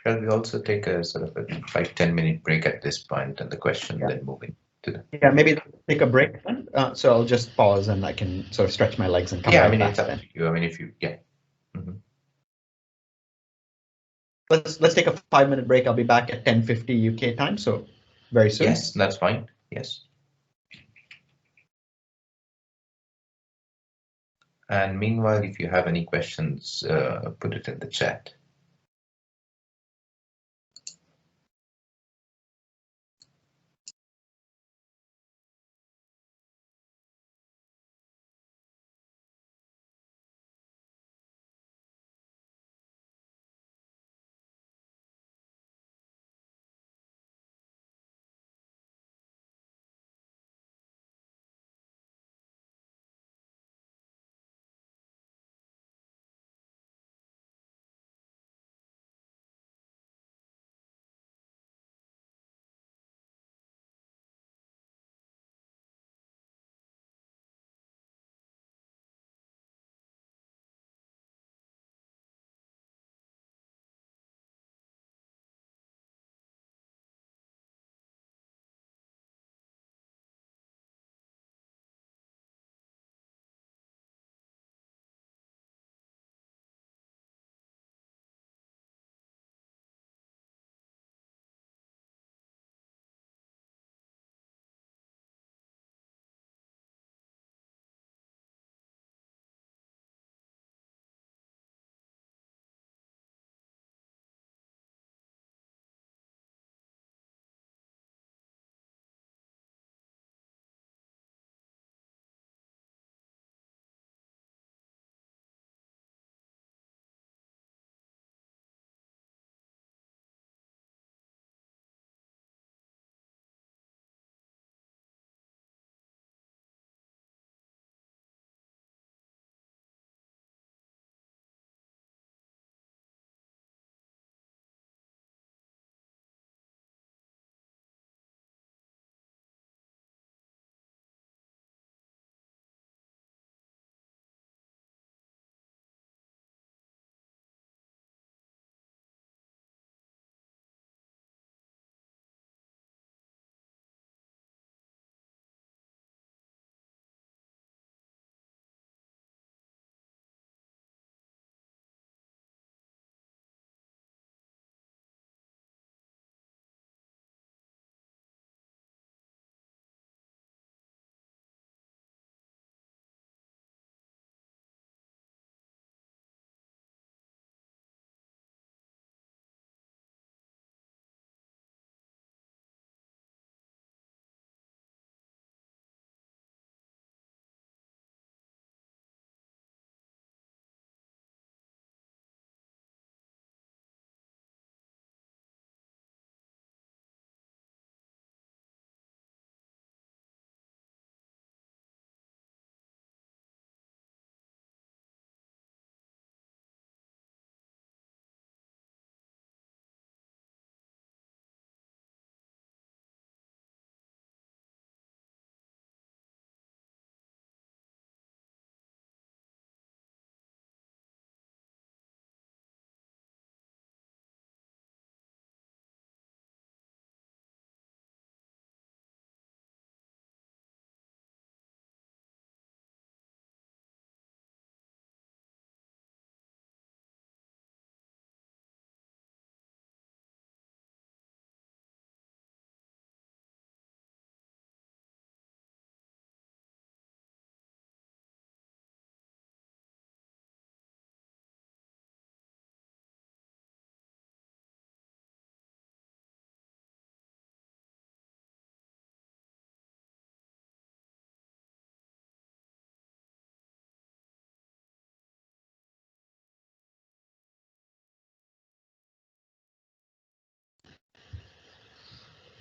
S1: Shall we also take a sort of a 5-10 minute break at this point and the question, then moving to the.
S2: Yeah, maybe take a break then. So I'll just pause and I can sort of stretch my legs and come
S1: Yeah,
S2: right
S1: I mean,
S2: back
S1: it's up
S2: then.
S1: to you. I mean, if you, yeah. Mm-hmm.
S2: Let's take a 5-minute break. I'll be back at 10:50 UK time, so very soon.
S1: Yes, that's fine. Yes. And meanwhile, if you have any questions, put it in the chat.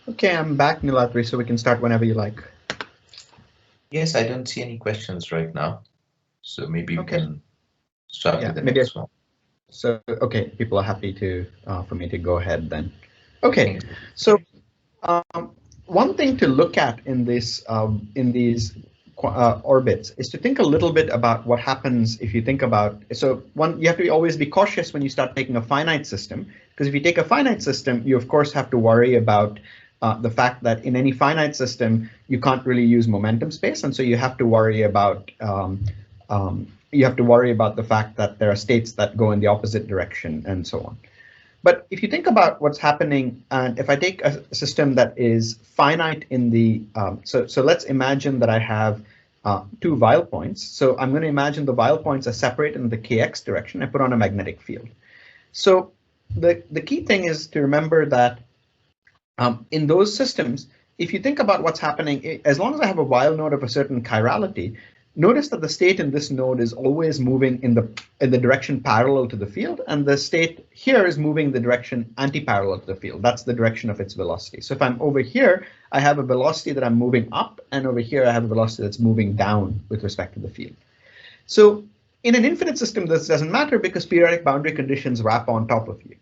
S2: Okay, I'm back, Nilatri, so we can start whenever you like.
S1: Yes, I don't see any questions right now. So maybe we can start with the
S2: maybe
S1: next one.
S2: So, okay, people are happy to for me to go ahead then. Okay, so one thing to look at in this in these orbits is to think a little bit about what happens if you think about. So one, you have to always be cautious when you start taking a finite system, because if you take a finite system, you of course have to worry about the fact that in any finite system you can't really use momentum space, and so you have to worry about the fact that there are states that go in the opposite direction and so on. But if you think about what's happening, and if I take a system that is finite in the, so let's imagine that I have two Weyl points. So I'm going to imagine the Weyl points are separated in the kx direction. I put on a magnetic field. So the key thing is to remember that in those systems, if you think about what's happening, as long as I have a Weyl node of a certain chirality, notice that the state in this node is always moving in the direction parallel to the field, and the state here is moving in the direction anti-parallel to the field. That's the direction of its velocity. So if I'm over here, I have a velocity that I'm moving up, and over here I have a velocity that's moving down with respect to the field. So in an infinite system, this doesn't matter because periodic boundary conditions wrap on top of you.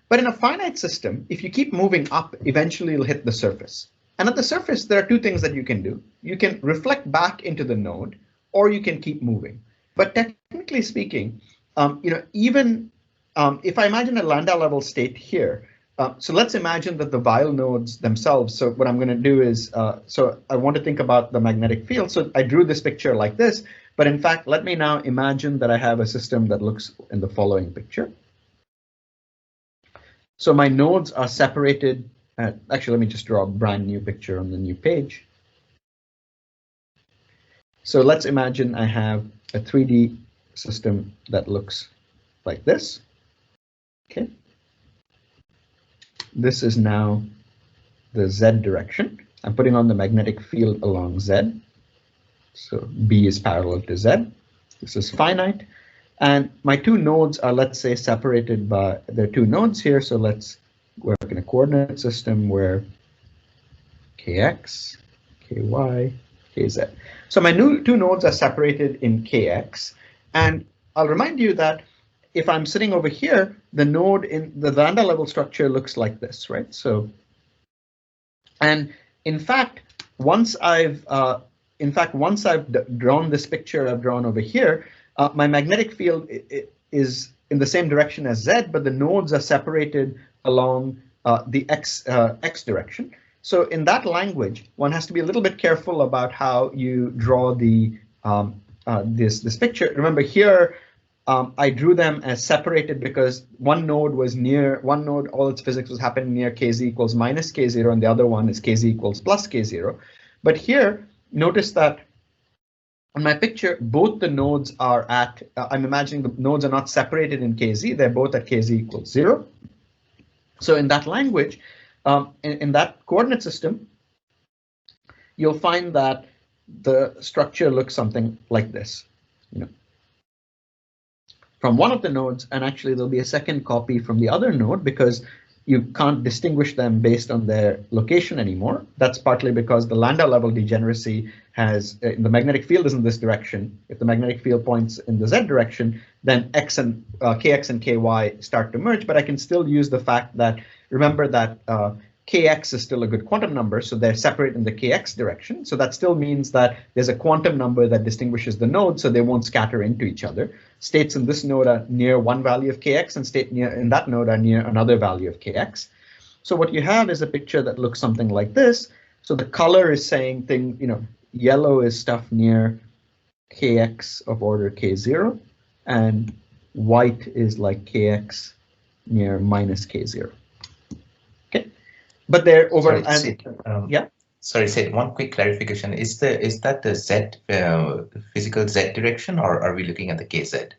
S2: But in a finite system, if you keep moving up, eventually you'll hit the surface. And at the surface, there are two things that you can do. You can reflect back into the node, or you can keep moving. But technically speaking, even if I imagine a Landau level state here, so let's imagine that the Weyl nodes themselves. So what I'm going to do is, so I want to think about the magnetic field. So I drew this picture like this, but in fact, let me now imagine that I have a system that looks in the following picture. So my nodes are separated. Actually, let me just draw a brand new picture on the new page. So let's imagine I have a 3D system that looks like this. Okay. This is now the Z direction. I'm putting on the magnetic field along Z. So B is parallel to Z. This is finite. And my two nodes are, let's say, separated by, there are two nodes here. So let's work in a coordinate system where Kx, Ky, Kz. So my two nodes are separated in Kx. And I'll remind you that if I'm sitting over here, the node in the Landau level structure looks like this, right? So, and in fact, once I've drawn this picture I've drawn over here, my magnetic field is in the same direction as Z, but the nodes are separated along the x direction. So in that language, one has to be a little bit careful about how you draw the this picture. Remember here, I drew them as separated because one node, all its physics was happening near kz equals minus k0, and the other one is kz equals plus k0. But here, notice that on my picture, both the nodes are at, I'm imagining the nodes are not separated in kz, they're both at kz equals 0. So in that language, in that coordinate system, you'll find that the structure looks something like this, from one of the nodes, and actually there'll be a second copy from the other node because you can't distinguish them based on their location anymore. That's partly because the Landau level degeneracy has, the magnetic field is in this direction. If the magnetic field points in the Z direction, then X and Kx and Ky start to merge, but I can still use the fact that, remember that Kx is still a good quantum number, so they're separate in the Kx direction. So that still means that there's a quantum number that distinguishes the nodes, so they won't scatter into each other. States in this node are near one value of Kx, and state in that node are near another value of Kx. So what you have is a picture that looks something like this. So the color is saying yellow is stuff near Kx of order K0, and white is like Kx near minus K0. But they're over. Yeah.
S1: Sorry, Sid, one quick clarification. Is that the Z physical Z direction, or are we looking at the KZ?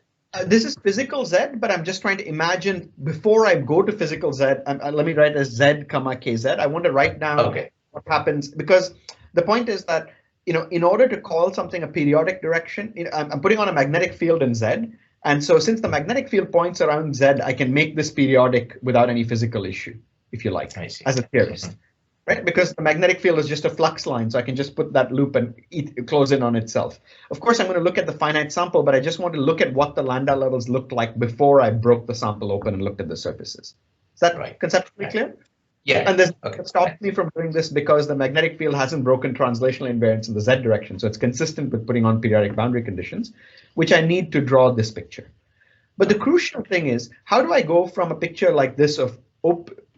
S2: This is physical Z, but I'm just trying to imagine before I go to physical Z. Let me write as Z, KZ. I want to write down what happens, because the point is that in order to call something a periodic direction, I'm putting on a magnetic field in Z. And so since the magnetic field points around Z, I can make this periodic without any physical issue, if you like, as a theorist. right? Because the magnetic field is just a flux line, so I can just put that loop and close in on itself. Of course, I'm going to look at the finite sample, but I just want to look at what the lambda levels looked like before I broke the sample open and looked at the surfaces. Is that
S1: Right.
S2: conceptually clear?
S1: Yeah.
S2: And this
S1: Okay.
S2: stops me from doing this because the magnetic field hasn't broken translational invariance in the z direction, so it's consistent with putting on periodic boundary conditions, which I need to draw this picture. But the crucial thing is, how do I go from a picture like this of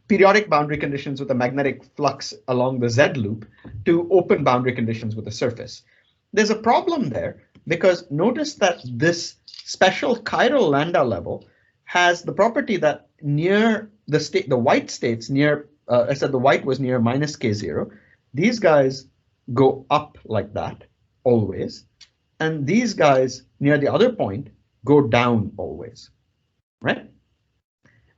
S2: periodic boundary conditions with a magnetic flux along the Z loop to open boundary conditions with the surface? There's a problem there because notice that this special chiral lambda level has the property that near the state, the white states near, I said the white was near minus K0. These guys go up like that always. And these guys near the other point go down always, right?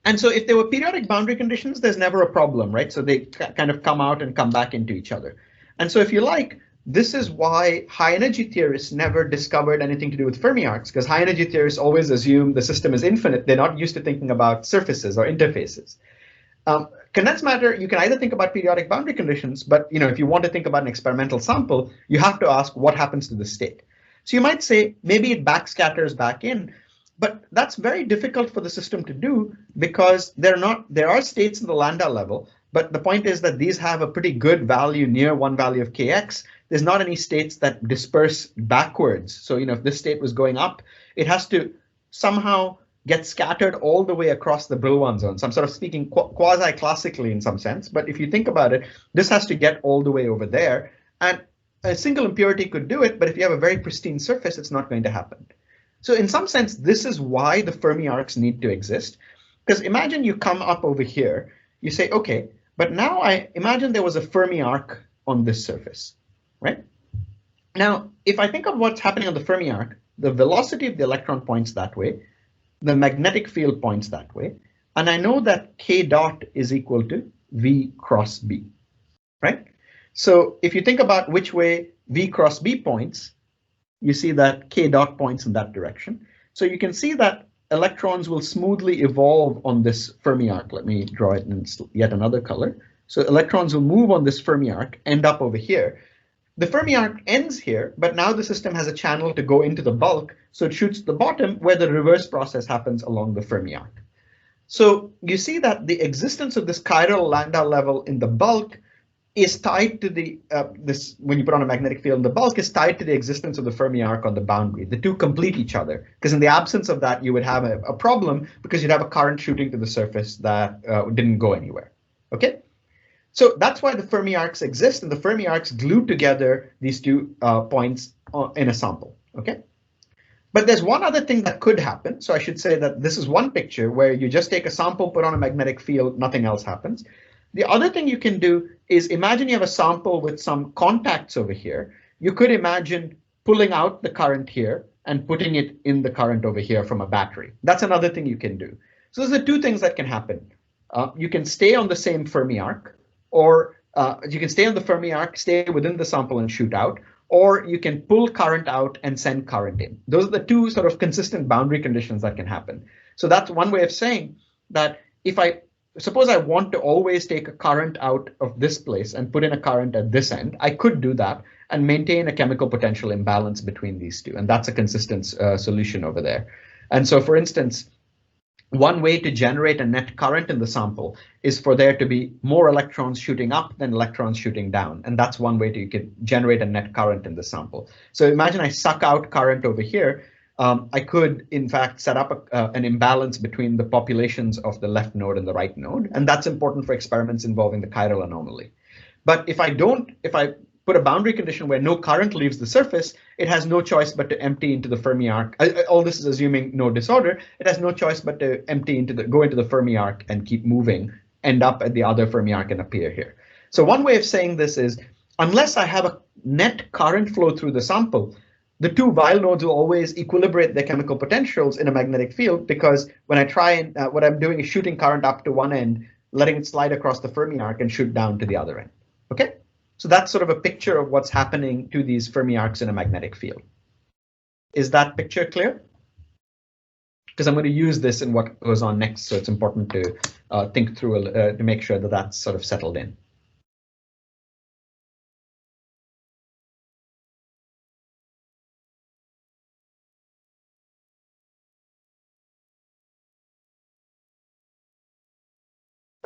S2: And so if there were periodic boundary conditions, there's never a problem, right? So they kind of come out and come back into each other. And so if you like, this is why high energy theorists never discovered anything to do with Fermi arcs, because high energy theorists always assume the system is infinite. They're not used to thinking about surfaces or interfaces. Condensed matter, you can either think about periodic boundary conditions, but if you want to think about an experimental sample, you have to ask what happens to the state. So you might say maybe it backscatters back in, but that's very difficult for the system to do because there are states in the lambda level, but the point is that these have a pretty good value near one value of kx. There's not any states that disperse backwards. So if this state was going up, it has to somehow get scattered all the way across the Brillouin zone. So I'm sort of speaking quasi-classically in some sense, but if you think about it, this has to get all the way over there. And a single impurity could do it, but if you have a very pristine surface, it's not going to happen. So in some sense, this is why the Fermi arcs need to exist. Because imagine you come up over here, you say, okay, but now I imagine there was a Fermi arc on this surface, right? Now, if I think of what's happening on the Fermi arc, the velocity of the electron points that way, the magnetic field points that way, and I know that k dot is equal to V cross B, right? So if you think about which way V cross B points, you see that k dot points in that direction. So you can see that electrons will smoothly evolve on this Fermi arc. Let me draw it in yet another color. So electrons will move on this Fermi arc, end up over here. The Fermi arc ends here, but now the system has a channel to go into the bulk, so it shoots to the bottom where the reverse process happens along the Fermi arc. So you see that the existence of this chiral lambda level in the bulk is tied to the, when you put on a magnetic field in the bulk, is tied to the existence of the Fermi arc on the boundary. The two complete each other, because in the absence of that, you would have a problem because you'd have a current shooting to the surface that didn't go anywhere, okay? So that's why the Fermi arcs exist, and the Fermi arcs glue together these two points in a sample, okay? But there's one other thing that could happen. So I should say that this is one picture where you just take a sample, put on a magnetic field, nothing else happens. The other thing you can do is imagine you have a sample with some contacts over here. You could imagine pulling out the current here and putting it in the current over here from a battery. That's another thing you can do. So those are two things that can happen. You can stay on the same Fermi arc, or you can stay on the Fermi arc, stay within the sample and shoot out, or you can pull current out and send current in. Those are the two sort of consistent boundary conditions that can happen. So that's one way of saying that if suppose I want to always take a current out of this place and put in a current at this end, I could do that and maintain a chemical potential imbalance between these two. And that's a consistent solution over there. And so, for instance, one way to generate a net current in the sample is for there to be more electrons shooting up than electrons shooting down. And that's one way you could generate a net current in the sample. So imagine I suck out current over here. I could, in fact, set up an imbalance between the populations of the left node and the right node. And that's important for experiments involving the chiral anomaly. But if I put a boundary condition where no current leaves the surface, it has no choice but to empty into the Fermi arc. All this is assuming no disorder. It has no choice but to go into the Fermi arc and keep moving, end up at the other Fermi arc and appear here. So one way of saying this is, unless I have a net current flow through the sample, the two Weil nodes will always equilibrate their chemical potentials in a magnetic field, because when I try and what I'm doing is shooting current up to one end, letting it slide across the Fermi arc and shoot down to the other end. Okay, so that's sort of a picture of what's happening to these Fermi arcs in a magnetic field. Is that picture clear? Because I'm going to use this in what goes on next, so it's important to think through to make sure that that's sort of settled in.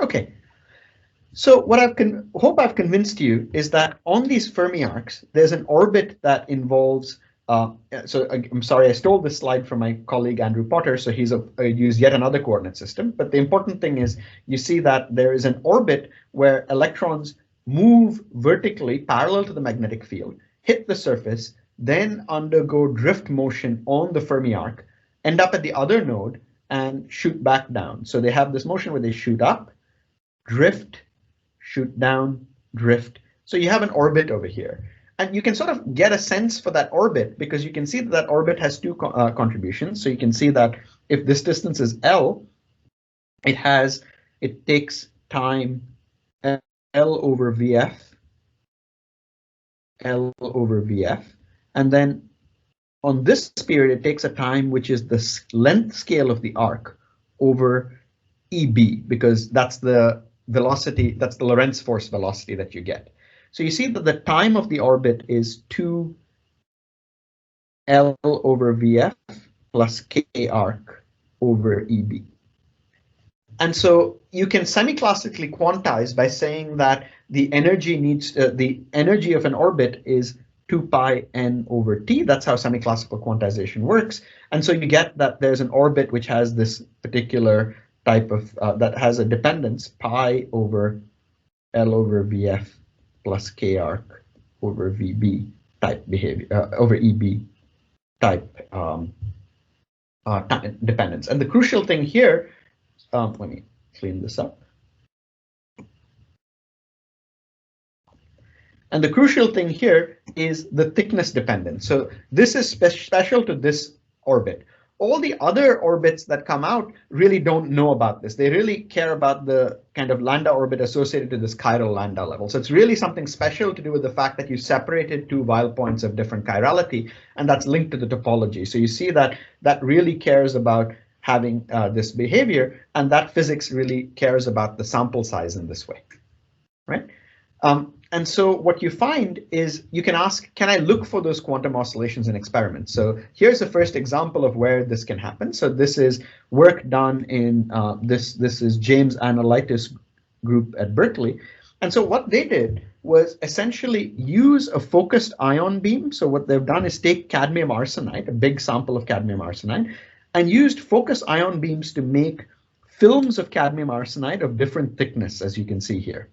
S2: Okay. So what hope I've convinced you is that on these Fermi arcs, there's an orbit that involves. So I'm sorry, I stole this slide from my colleague Andrew Potter, so he's used yet another coordinate system. But the important thing is you see that there is an orbit where electrons move vertically parallel to the magnetic field, hit the surface, then undergo drift motion on the Fermi arc, end up at the other node, and shoot back down. So they have this motion where they shoot up, drift, shoot down, drift. So you have an orbit over here. And you can sort of get a sense for that orbit because you can see that that orbit has two contributions. So you can see that if this distance is L, it takes time L over VF, L over VF. And then on this period, it takes a time which is the length scale of the arc over EB, because that's the velocity, that's the Lorentz force velocity that you get. So you see that the time of the orbit is 2 L over VF plus K arc over EB. And so you can semi-classically quantize by saying that the energy of an orbit is 2 pi n over t. That's how semi-classical quantization works. And so you get that there's an orbit which has this particular type of, that has a dependence, pi over L over VF plus K arc over VB type behavior, over EB type dependence. And the crucial thing here, let me clean this up. And the crucial thing here is the thickness dependence. So this is special to this orbit. All the other orbits that come out really don't know about this. They really care about the kind of lambda orbit associated to this chiral lambda level. So it's really something special to do with the fact that you separated two Weil points of different chirality, and that's linked to the topology. So you see that that really cares about having this behavior, and that physics really cares about the sample size in this way, right? And so what you find is you can ask, can I look for those quantum oscillations in experiments? So here's the first example of where this can happen. So this is work done in this is James Analytis group at Berkeley. And so what they did was essentially use a focused ion beam. So what they've done is take cadmium arsenide, a big sample of cadmium arsenide, and used focused ion beams to make films of cadmium arsenide of different thickness, as you can see here.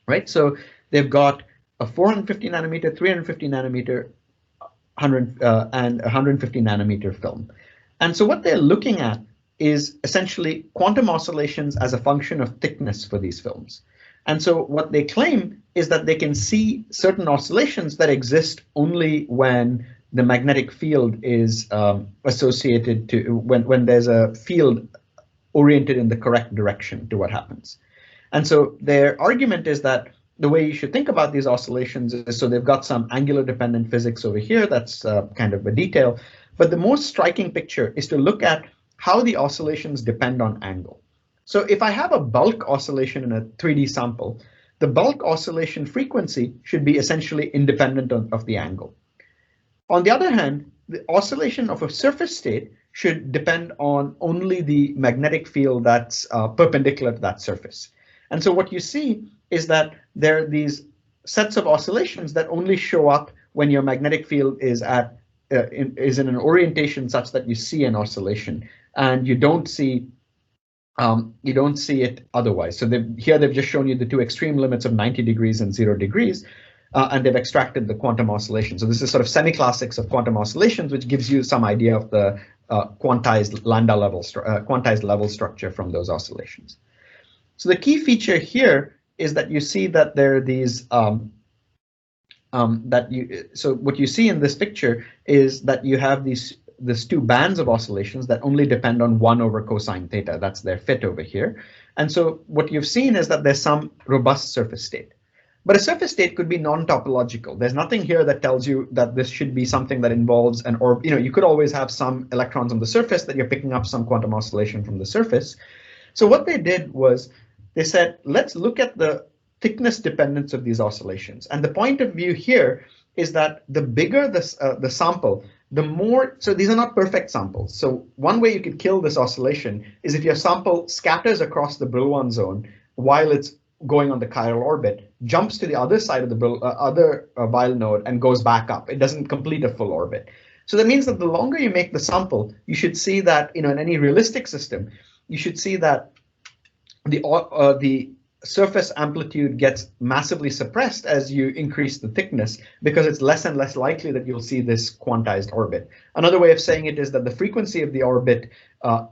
S2: Right, so they've got a 450 nanometer, 350 nanometer, 100 and 150 nanometer film. And so what they're looking at is essentially quantum oscillations as a function of thickness for these films. And so what they claim is that they can see certain oscillations that exist only when the magnetic field is associated to when there's a field oriented in the correct direction to what happens. And so their argument is that the way you should think about these oscillations is, so they've got some angular dependent physics over here, that's kind of a detail, but the most striking picture is to look at how the oscillations depend on angle. So if I have a bulk oscillation in a 3D sample, the bulk oscillation frequency should be essentially independent of the angle. On the other hand, the oscillation of a surface state should depend on only the magnetic field that's perpendicular to that surface. And so what you see is that there are these sets of oscillations that only show up when your magnetic field is in an orientation such that you see an oscillation, and you don't see it otherwise. So here they've just shown you the two extreme limits of 90 degrees and 0 degrees, and they've extracted the quantum oscillation. So this is sort of semi-classics of quantum oscillations, which gives you some idea of the quantized lambda level, quantized level structure from those oscillations. So the key feature here is that you see that there are these so what you see in this picture is that you have these two bands of oscillations that only depend on 1 over cosine theta. That's their fit over here. And so what you've seen is that there's some robust surface state. But a surface state could be non-topological. There's nothing here that tells you that this should be something that involves an orb. You could always have some electrons on the surface that you're picking up some quantum oscillation from the surface. So what they did was they said, let's look at the thickness dependence of these oscillations. And the point of view here is that the bigger the sample, the more, so these are not perfect samples. So one way you could kill this oscillation is if your sample scatters across the Brillouin zone while it's going on the chiral orbit, jumps to the other side of the other Weyl node and goes back up. It doesn't complete a full orbit. So that means that the longer you make the sample, you should see that, in any realistic system, you should see that the surface amplitude gets massively suppressed as you increase the thickness, because it's less and less likely that you'll see this quantized orbit. Another way of saying it is that the frequency of the orbit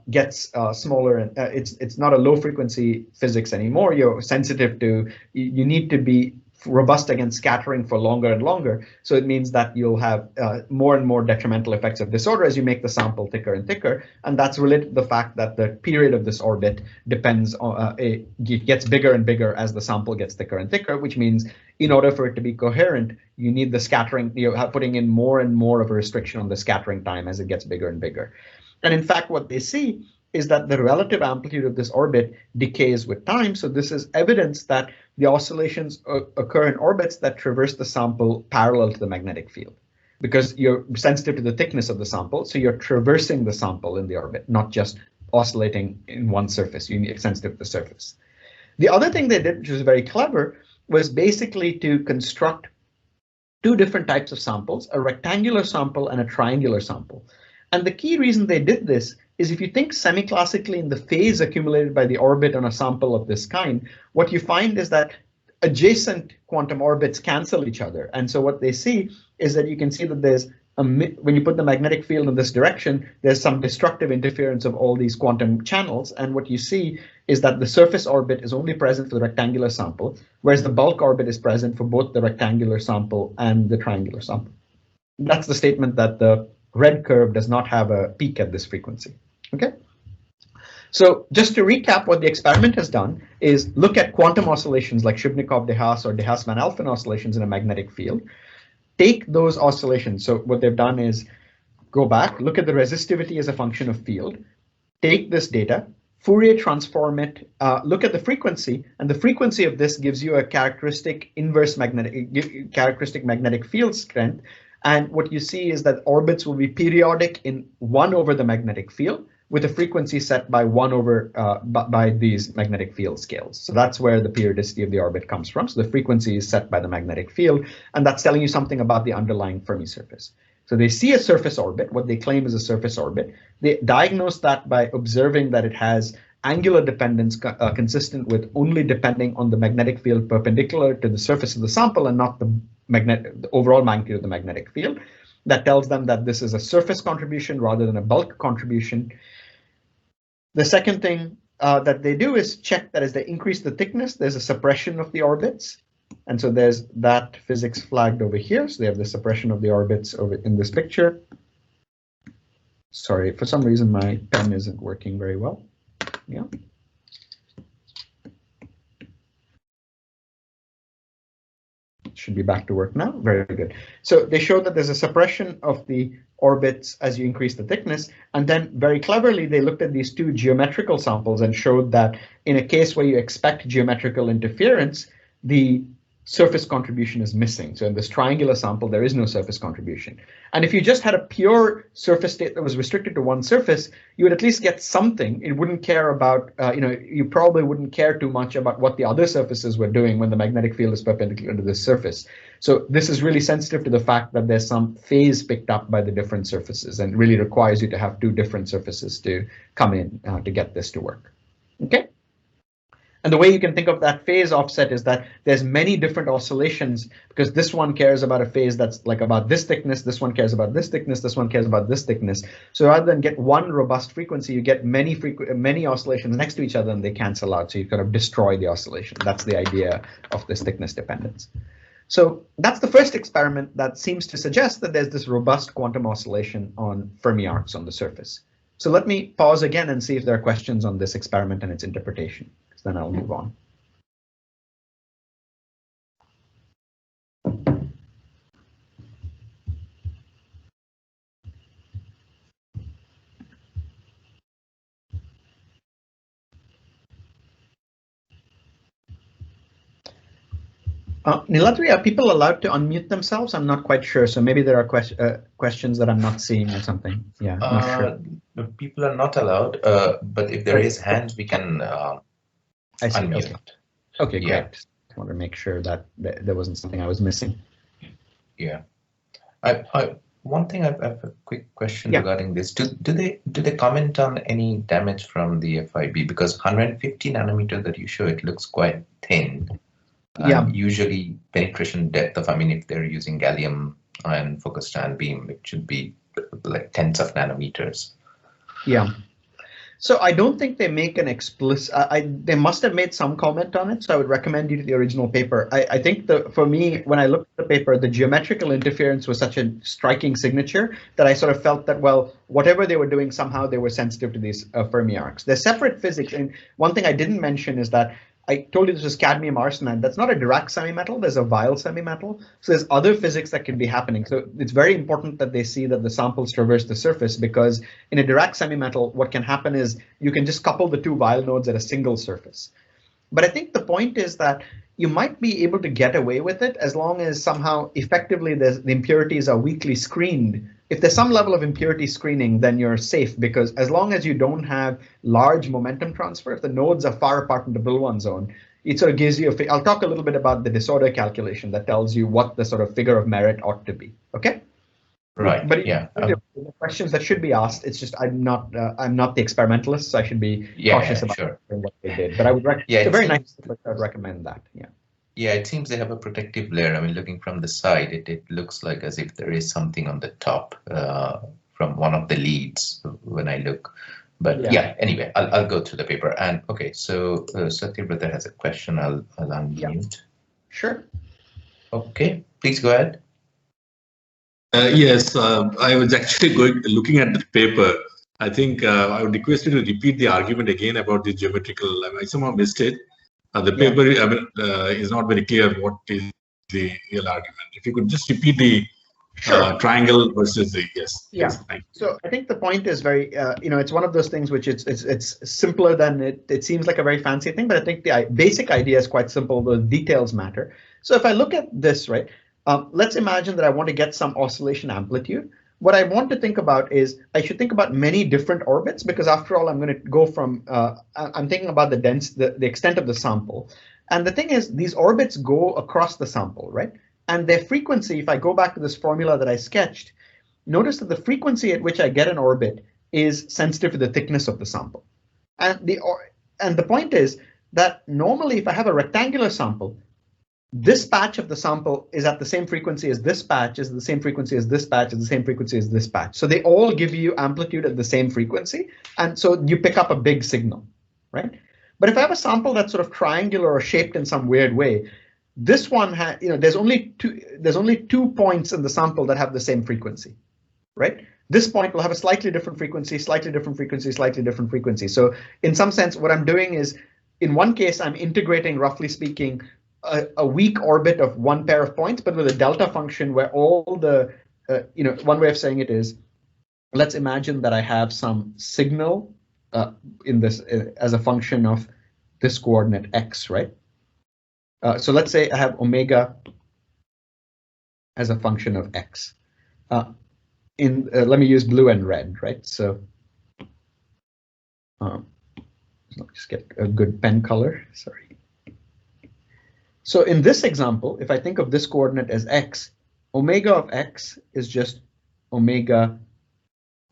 S2: gets smaller, and it's not a low frequency physics anymore. You're sensitive to, you need to be robust against scattering for longer and longer. So it means that you'll have more and more detrimental effects of disorder as you make the sample thicker and thicker. And that's related to the fact that the period of this orbit depends on, it gets bigger and bigger as the sample gets thicker and thicker, which means in order for it to be coherent, you need the scattering, you're putting in more and more of a restriction on the scattering time as it gets bigger and bigger. And in fact, what they see is that the relative amplitude of this orbit decays with time. So this is evidence that the oscillations occur in orbits that traverse the sample parallel to the magnetic field, because you're sensitive to the thickness of the sample. So you're traversing the sample in the orbit, not just oscillating in one surface. You're sensitive to the surface. The other thing they did, which was very clever, was basically to construct two different types of samples, a rectangular sample and a triangular sample. And the key reason they did this is, if you think semi-classically in the phase accumulated by the orbit on a sample of this kind, what you find is that adjacent quantum orbits cancel each other. And so what they see is that you can see that there's when you put the magnetic field in this direction, there's some destructive interference of all these quantum channels. And what you see is that the surface orbit is only present for the rectangular sample, whereas the bulk orbit is present for both the rectangular sample and the triangular sample. That's the statement that the red curve does not have a peak at this frequency. Okay. So just to recap, what the experiment has done is look at quantum oscillations like Shubnikov-de Haas or de Haas-Van Alphen oscillations in a magnetic field. Take those oscillations. So what they've done is go back, look at the resistivity as a function of field, take this data, Fourier transform it, look at the frequency, and the frequency of this gives you a characteristic magnetic field strength. And what you see is that orbits will be periodic in 1 over the magnetic field, with a frequency set by 1 over by these magnetic field scales. So that's where the periodicity of the orbit comes from. So the frequency is set by the magnetic field, and that's telling you something about the underlying Fermi surface. So they see a surface orbit, what they claim is a surface orbit. They diagnose that by observing that it has angular dependence consistent with only depending on the magnetic field perpendicular to the surface of the sample and not the overall magnitude of the magnetic field. That tells them that this is a surface contribution rather than a bulk contribution. The second thing that they do is check that as they increase the thickness, there's a suppression of the orbits. And so there's that physics flagged over here. So they have the suppression of the orbits over in this picture. Sorry, for some reason my pen isn't working very well. Yeah. Should be back to work now. Very good. So they showed that there's a suppression of the orbits as you increase the thickness. And then very cleverly, they looked at these two geometrical samples and showed that in a case where you expect geometrical interference, the surface contribution is missing. So in this triangular sample, there is no surface contribution. And if you just had a pure surface state that was restricted to one surface, you would at least get something. It wouldn't care about, you probably wouldn't care too much about what the other surfaces were doing when the magnetic field is perpendicular to this surface. So this is really sensitive to the fact that there's some phase picked up by the different surfaces, and really requires you to have two different surfaces to come in to get this to work. Okay. And the way you can think of that phase offset is that there's many different oscillations, because this one cares about a phase that's like about this thickness, this one cares about this thickness, this one cares about this thickness. So rather than get one robust frequency, you get many oscillations next to each other and they cancel out. So you kind of destroy the oscillation. That's the idea of this thickness dependence. So that's the first experiment that seems to suggest that there's this robust quantum oscillation on Fermi arcs on the surface. So let me pause again and see if there are questions on this experiment and its interpretation. Then I'll move on. Niladri, are people allowed to unmute themselves? I'm not quite sure. So maybe there are questions that I'm not seeing or something. Yeah, not sure.
S1: People are not allowed, but if there is hands, we can
S2: I see.
S1: unmute.
S2: Okay. Okay,
S1: Yeah.
S2: great. I want to make sure that there wasn't something I was missing.
S1: Yeah. One thing, I have a quick question regarding this. Do they comment on any damage from the FIB? Because 150 nanometer that you show, it looks quite thin.
S2: Yeah.
S1: Usually penetration depth of, I mean, if they're using gallium ion focused ion beam, it should be like tens of nanometers.
S2: Yeah. So I don't think they make an explicit, they must have made some comment on it. So I would recommend you to the original paper. I think for me, when I looked at the paper, the geometrical interference was such a striking signature that I sort of felt that, well, whatever they were doing, somehow they were sensitive to these Fermi arcs. They're separate physics. And one thing I didn't mention is that I told you this was cadmium arsenide. That's not a Dirac semimetal. There's a Weil semimetal. So there's other physics that can be happening. So it's very important that they see that the samples traverse the surface, because in a Dirac semimetal, what can happen is you can just couple the two Weil nodes at a single surface. But I think the point is that you might be able to get away with it as long as somehow effectively the impurities are weakly screened. If there's some level of impurity screening, then you're safe, because as long as you don't have large momentum transfer, if the nodes are far apart in the Brillouin zone, it sort of gives you I'll talk a little bit about the disorder calculation that tells you what the sort of figure of merit ought to be. Okay.
S1: Right.
S2: But
S1: yeah,
S2: there are questions that should be asked. It's just I'm not the experimentalist, so I should be cautious about what they did. But I would recommend. It's a very nice, but I'd recommend that. Yeah.
S1: Yeah, it seems they have a protective layer. I mean, looking from the side, it looks like as if there is something on the top from one of the leads when I look. But yeah, anyway, I'll go through the paper. And okay, so Satyabrata has a question. I'll unmute.
S2: Yeah. Sure.
S1: Okay, please go ahead.
S3: Yes, I was actually looking at the paper. I think I would request you to repeat the argument again about the geometrical. I somehow missed it. The paper is not very clear what is the real argument. If you could just repeat the triangle versus the
S2: Yes, so I think the point is very, it's one of those things which it's simpler than it seems like a very fancy thing, but I think the basic idea is quite simple. The details matter. So if I look at this, right, let's imagine that I want to get some oscillation amplitude. What I want to think about is I should think about many different orbits, because after all, I'm going to go from, I'm thinking about the extent of the sample. And the thing is, these orbits go across the sample, right? And their frequency, if I go back to this formula that I sketched, notice that the frequency at which I get an orbit is sensitive to the thickness of the sample. And the point is that normally if I have a rectangular sample, this patch of the sample is at the same frequency as this patch, is the same frequency as this patch, is the same frequency as this patch. So they all give you amplitude at the same frequency. And so you pick up a big signal, right? But if I have a sample that's sort of triangular or shaped in some weird way, this one has, there's only two points in the sample that have the same frequency, right? This point will have a slightly different frequency, slightly different frequency, slightly different frequency. So in some sense, what I'm doing is, in one case, I'm integrating, roughly speaking, a weak orbit of one pair of points, but with a delta function where all the, one way of saying it is, let's imagine that I have some signal in this as a function of this coordinate x, right? So let's say I have omega as a function of x. Let me use blue and red, right? So let's just get a good pen color. Sorry. So in this example, if I think of this coordinate as x, omega of x is just omega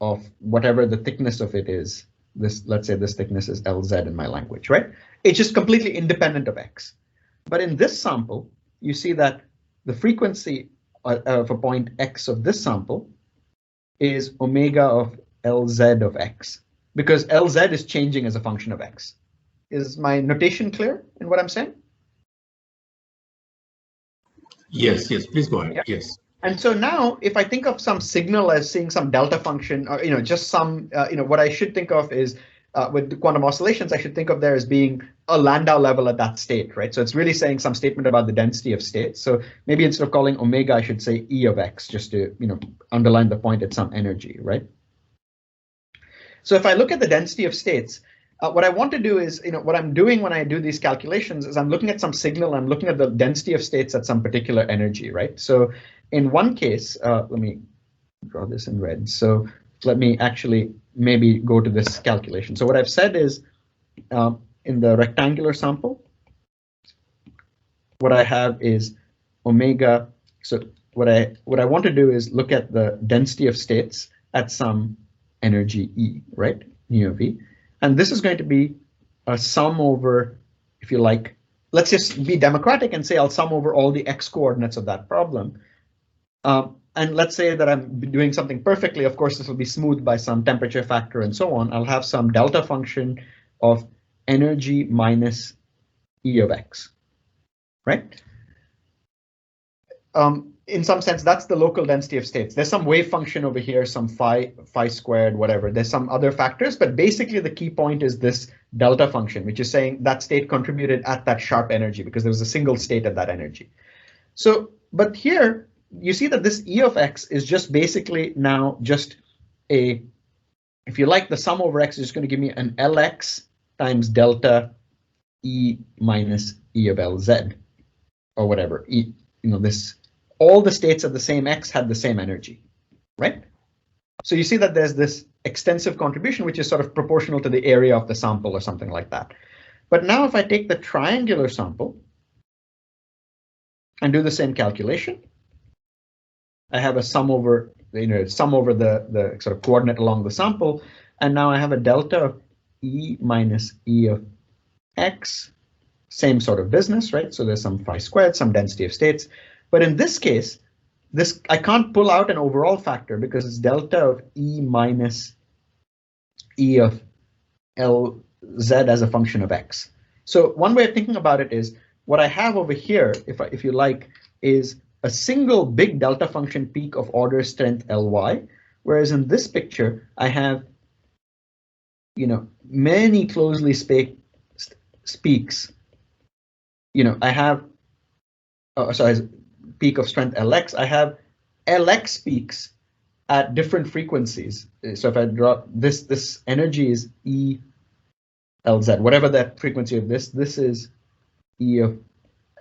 S2: of whatever the thickness of it is. Let's say this thickness is Lz in my language, right? It's just completely independent of x. But in this sample, you see that the frequency of a point x of this sample is omega of Lz of x, because Lz is changing as a function of x. Is my notation clear in what I'm saying?
S3: Yes, please go ahead. Yeah. Yes.
S2: And so now, if I think of some signal as seeing some delta function, or just some, what I should think of is with the quantum oscillations, I should think of there as being a Landau level at that state, right? So it's really saying some statement about the density of states. So maybe instead of calling omega, I should say E of x, just to underline the point at some energy, right? So if I look at the density of states, what I want to do is, what I'm doing when I do these calculations is I'm looking at some signal, I'm looking at the density of states at some particular energy, right? So in one case, let me draw this in red. So let me actually maybe go to this calculation. So what I've said is in the rectangular sample, what I have is omega. So what I want to do is look at the density of states at some energy E, right? Nu of E. And this is going to be a sum over, if you like, let's just be democratic and say I'll sum over all the x coordinates of that problem. And let's say that I'm doing something perfectly. Of course, this will be smoothed by some temperature factor and so on. I'll have some delta function of energy minus E of x, right? In some sense, that's the local density of states. There's some wave function over here, some phi squared, whatever. There's some other factors, but basically the key point is this delta function, which is saying that state contributed at that sharp energy because there was a single state at that energy. So, but here you see that this E of x is just basically now just a, if you like, the sum over x is going to give me an Lx times delta E minus E of Lz or whatever. E, this. All the states at the same x had the same energy, right? So you see that there's this extensive contribution, which is sort of proportional to the area of the sample or something like that. But now if I take the triangular sample and do the same calculation, I have a sum over, sum over the sort of coordinate along the sample. And now I have a delta of E minus E of x, same sort of business, right? So there's some phi squared, some density of states. But in this case, I can't pull out an overall factor because it's delta of E minus E of Lz as a function of x. So one way of thinking about it is what I have over here, if you like, is a single big delta function peak of order strength Ly, whereas in this picture I have, many closely spaced peaks. I have, peak of strength Lx, I have Lx peaks at different frequencies. So if I draw this energy is E Lz, whatever that frequency of this is E of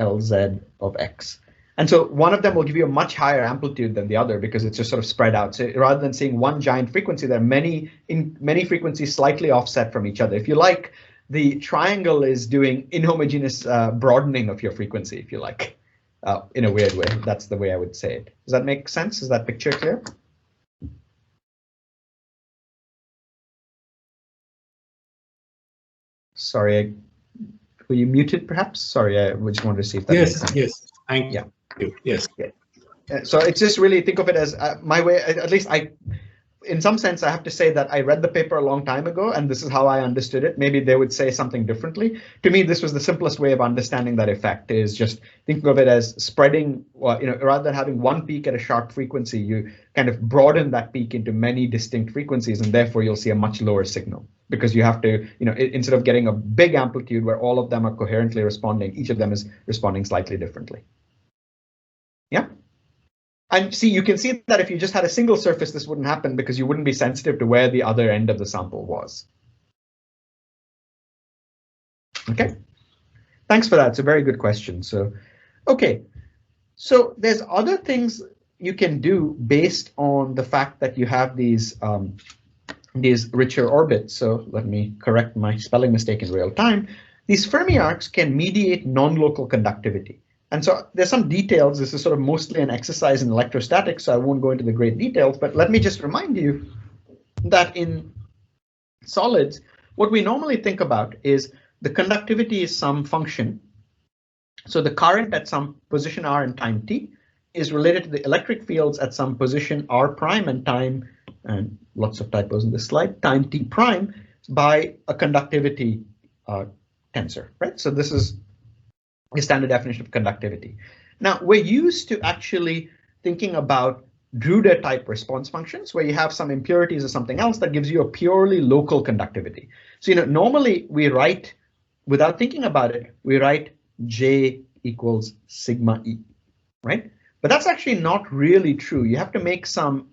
S2: Lz of x. And so one of them will give you a much higher amplitude than the other because it's just sort of spread out. So rather than seeing one giant frequency, there are many frequencies slightly offset from each other. If you like, the triangle is doing inhomogeneous broadening of your frequency, if you like. In a weird way, that's the way I would say it. Does that make sense? Is that picture clear? Sorry, were you muted perhaps? Sorry, I just wanted to see if that makes sense.
S3: Yes, thank you. Yes.
S2: So it's just really think of it as my way, at least in some sense, I have to say that I read the paper a long time ago, and this is how I understood it. Maybe they would say something differently. To me, this was the simplest way of understanding that effect, is just thinking of it as spreading, rather than having one peak at a sharp frequency, you kind of broaden that peak into many distinct frequencies, and therefore you'll see a much lower signal because you have to, instead of getting a big amplitude where all of them are coherently responding, each of them is responding slightly differently. Yeah. And see, you can see that if you just had a single surface, this wouldn't happen because you wouldn't be sensitive to where the other end of the sample was. Okay, thanks for that. It's a very good question. So, okay, so there's other things you can do based on the fact that you have these richer orbits. So let me correct my spelling mistake in real time. These Fermi arcs can mediate non-local conductivity. And so there's some details. This is sort of mostly an exercise in electrostatics, so I won't go into the great details, but let me just remind you that in solids, what we normally think about is the conductivity is some function. So the current at some position r and time t is related to the electric fields at some position r prime and time, and lots of typos in this slide, time t prime by a conductivity tensor, right? So this is a standard definition of conductivity. Now we're used to actually thinking about Drude type response functions where you have some impurities or something else that gives you a purely local conductivity. So normally we write, without thinking about it, we write J equals sigma E, right? But that's actually not really true. You have to make some,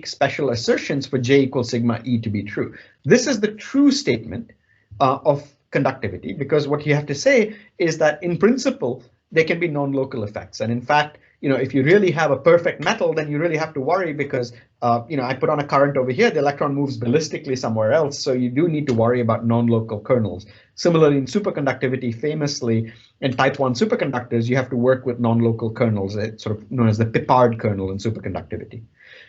S2: special assertions for J equals sigma E to be true. This is the true statement, of conductivity, because what you have to say is that in principle, there can be non-local effects. And in fact, if you really have a perfect metal, then you really have to worry because, I put on a current over here, the electron moves ballistically somewhere else. So you do need to worry about non-local kernels. Similarly, in superconductivity, famously in type 1 superconductors, you have to work with non-local kernels. It's sort of known as the Pipard kernel in superconductivity.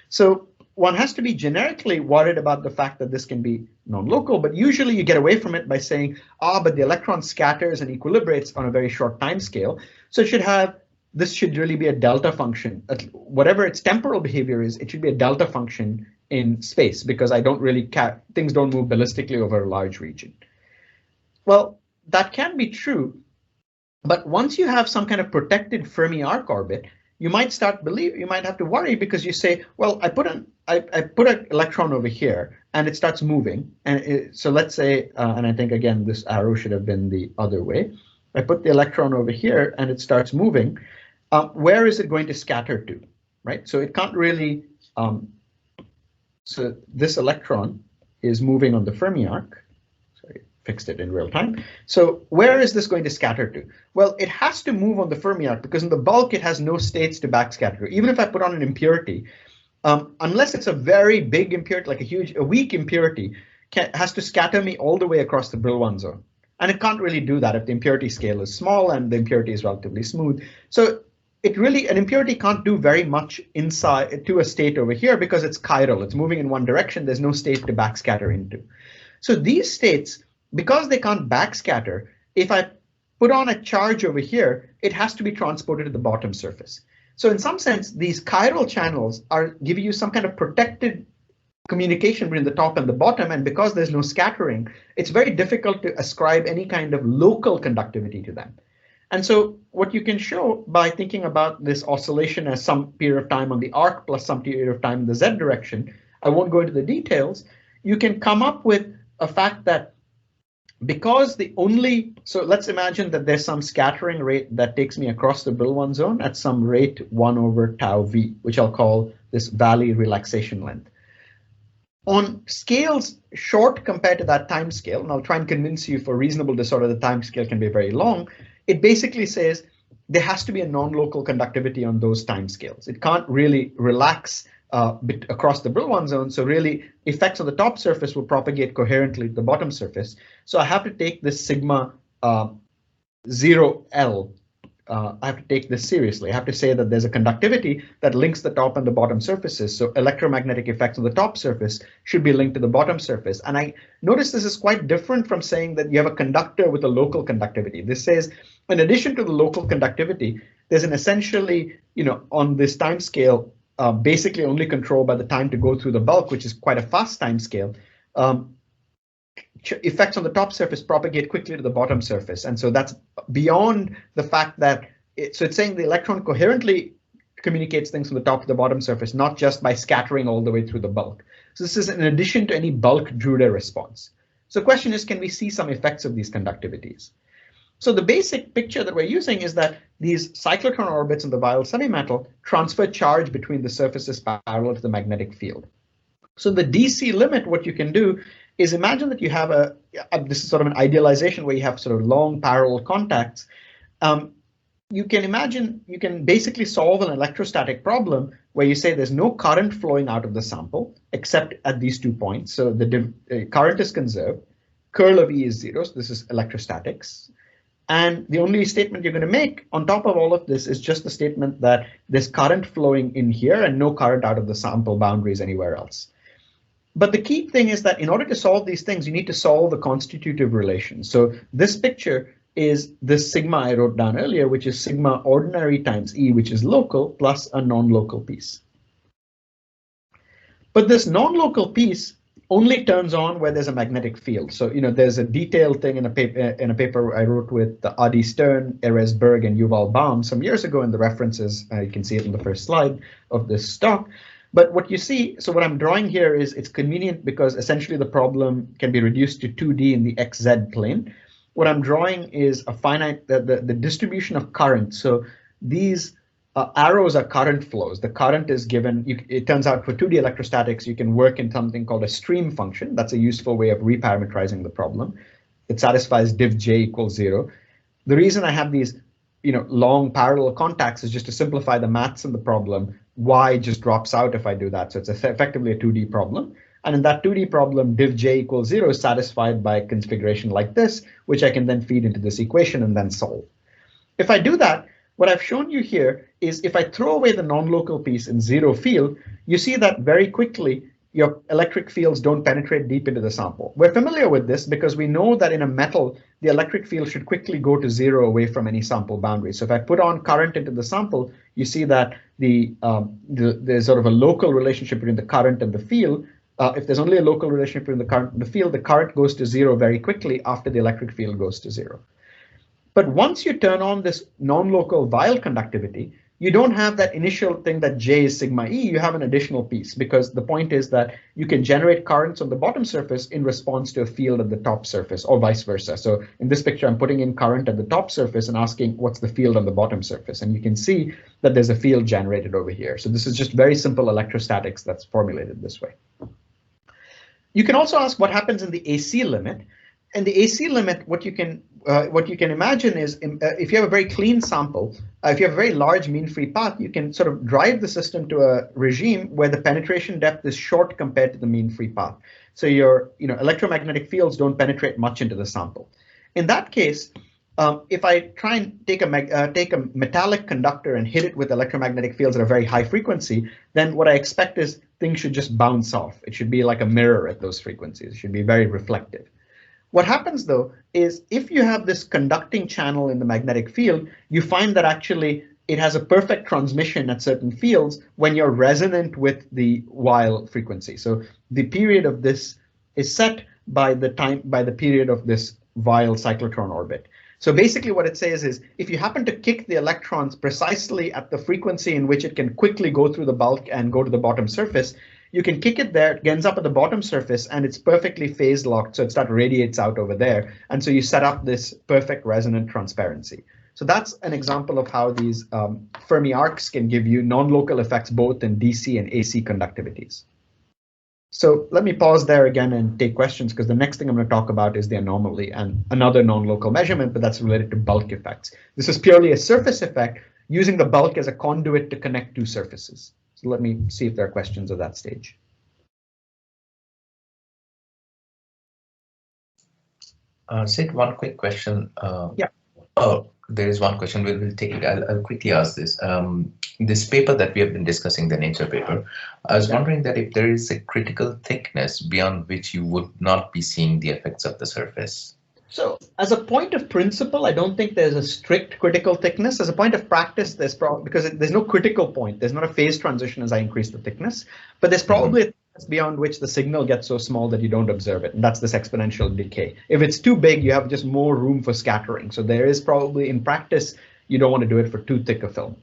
S2: So one has to be generically worried about the fact that this can be non-local, but usually you get away from it by saying, but the electron scatters and equilibrates on a very short time scale. So this should really be a delta function. Whatever its temporal behavior is, it should be a delta function in space, because things don't move ballistically over a large region. Well, that can be true, but once you have some kind of protected Fermi arc orbit, you might have to worry, because you say, well, I put an electron over here and it starts moving. And so let's say, and I think again, this arrow should have been the other way. I put the electron over here and it starts moving. Where is it going to scatter to, right? So it can't really, so this electron is moving on the Fermi arc. Sorry, fixed it in real time. So where is this going to scatter to? Well, it has to move on the Fermi arc, because in the bulk, it has no states to backscatter. Even if I put on an impurity, unless it's a very big impurity, like a weak impurity, has to scatter me all the way across the Brillouin zone. And it can't really do that if the impurity scale is small and the impurity is relatively smooth. So an impurity can't do very much inside to a state over here, because it's chiral. It's moving in one direction. There's no state to backscatter into. So these states, because they can't backscatter, if I put on a charge over here, it has to be transported to the bottom surface. So in some sense, these chiral channels are giving you some kind of protected communication between the top and the bottom. And because there's no scattering, it's very difficult to ascribe any kind of local conductivity to them. And so what you can show by thinking about this oscillation as some period of time on the arc plus some period of time in the z direction, I won't go into the details, you can come up with a fact that because so let's imagine that there's some scattering rate that takes me across the Brillouin zone at some rate 1 over tau v, which I'll call this valley relaxation length. On scales short compared to that time scale, and I'll try and convince you for reasonable disorder the time scale can be very long, it basically says there has to be a non-local conductivity on those time scales. It can't really relax across the Brillouin zone, so really effects on the top surface will propagate coherently to the bottom surface. So I have to take this sigma 0L. I have to take this seriously. I have to say that there's a conductivity that links the top and the bottom surfaces. So electromagnetic effects on the top surface should be linked to the bottom surface. And I notice this is quite different from saying that you have a conductor with a local conductivity. This says, in addition to the local conductivity, there's an essentially, on this time scale, basically only controlled by the time to go through the bulk, which is quite a fast time scale. Effects on the top surface propagate quickly to the bottom surface. And so that's beyond the fact that, so it's saying the electron coherently communicates things from the top to the bottom surface, not just by scattering all the way through the bulk. So this is in addition to any bulk Drude response. So the question is, can we see some effects of these conductivities? So the basic picture that we're using is that these cyclotron orbits in the Weil semimetal transfer charge between the surfaces parallel to the magnetic field. So the DC limit, what you can do is imagine that you have this is sort of an idealization where you have sort of long parallel contacts. You can basically solve an electrostatic problem where you say there's no current flowing out of the sample except at these 2 points. So the current is conserved. Curl of E is 0. So this is electrostatics. And the only statement you're going to make on top of all of this is just the statement that there's current flowing in here and no current out of the sample boundaries anywhere else. But the key thing is that in order to solve these things, you need to solve the constitutive relation. So this picture is this sigma I wrote down earlier, which is sigma ordinary times E, which is local, plus a non-local piece. But this non-local piece only turns on where there's a magnetic field. So, there's a detailed thing in a paper I wrote with Adi Stern, Erez Berg, and Yuval Baum some years ago in the references. You can see it in the first slide of this talk. But what you see, so what I'm drawing here is it's convenient because essentially the problem can be reduced to 2D in the XZ plane. What I'm drawing is a finite, the distribution of current. So these arrows are current flows. The current is given, it turns out for 2D electrostatics, you can work in something called a stream function. That's a useful way of reparametrizing the problem. it satisfies div j equals 0. The reason I have these long parallel contacts is just to simplify the maths in the problem. Y just drops out if I do that. So it's effectively a 2D problem. And in that 2D problem, div j equals 0 is satisfied by a configuration like this, which I can then feed into this equation and then solve. If I do that, what I've shown you here is if I throw away the non-local piece in 0 field, you see that very quickly your electric fields don't penetrate deep into the sample. We're familiar with this because we know that in a metal, the electric field should quickly go to 0 away from any sample boundary. So if I put on current into the sample, you see that there's sort of a local relationship between the current and the field. If there's only a local relationship between the current and the field, the current goes to 0 very quickly after the electric field goes to 0. But once you turn on this non-local vial conductivity, you don't have that initial thing that J is sigma E, you have an additional piece, because the point is that you can generate currents on the bottom surface in response to a field at the top surface, or vice versa. So in this picture, I'm putting in current at the top surface and asking what's the field on the bottom surface. And you can see that there's a field generated over here. So this is just very simple electrostatics that's formulated this way. You can also ask what happens in the AC limit. And the AC limit, what you can imagine is if you have a very clean sample, if you have a very large mean-free path, you can sort of drive the system to a regime where the penetration depth is short compared to the mean-free path. So your electromagnetic fields don't penetrate much into the sample. In that case, if I try and take a metallic conductor and hit it with electromagnetic fields at a very high frequency, then what I expect is things should just bounce off. It should be like a mirror at those frequencies. It should be very reflective. What happens, though, is if you have this conducting channel in the magnetic field, you find that actually it has a perfect transmission at certain fields when you're resonant with the while frequency. So the period of this is set by the period of this Weyl cyclotron orbit. So basically what it says is if you happen to kick the electrons precisely at the frequency in which it can quickly go through the bulk and go to the bottom surface, you can kick it there, it ends up at the bottom surface, and it's perfectly phase locked, so it radiates out over there. And so you set up this perfect resonant transparency. So that's an example of how these Fermi arcs can give you non-local effects both in DC and AC conductivities. So let me pause there again and take questions, because the next thing I'm going to talk about is the anomaly and another non-local measurement, but that's related to bulk effects. This is purely a surface effect using the bulk as a conduit to connect two surfaces. So let me see if there are questions at that stage.
S1: Sid, one quick question.
S2: Yeah.
S1: Oh, there is one question. We'll take it. I'll quickly ask this. This paper that we have been discussing, the Nature paper, I was wondering that if there is a critical thickness beyond which you would not be seeing the effects of the surface.
S2: So as a point of principle, I don't think there's a strict critical thickness. As a point of practice, there's because there's no critical point. There's not a phase transition as I increase the thickness, but there's probably a thickness beyond which the signal gets so small that you don't observe it. And that's this exponential decay. If it's too big, you have just more room for scattering. So there is probably in practice, you don't want to do it for too thick a film.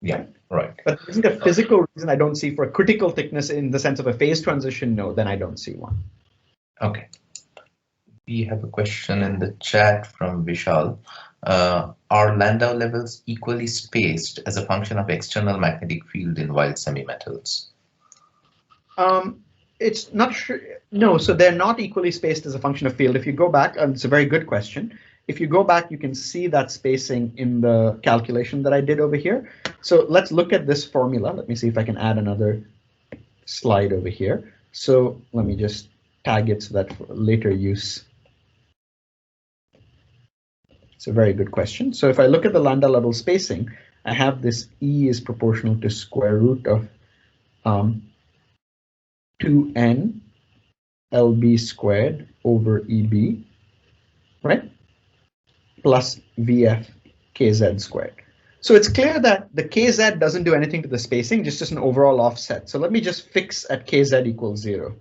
S1: Yeah, right.
S2: But there isn't a physical reason I don't see for a critical thickness in the sense of a phase transition. No, then I don't see one.
S1: Okay. We have a question in the chat from Vishal. Are Landau levels equally spaced as a function of external magnetic field in Weyl semimetals?
S2: It's not sure. No, so they're not equally spaced as a function of field. If you go back, and it's a very good question. If you go back, you can see that spacing in the calculation that I did over here. So let's look at this formula. Let me see if I can add another slide over here. So let me just tag it so that for later use. It's a very good question. So if I look at the Landau level spacing, I have this E is proportional to square root of 2n LB squared over EB, right? Plus VF KZ squared. So it's clear that the KZ doesn't do anything to the spacing, just an overall offset. So let me just fix at KZ equals 0.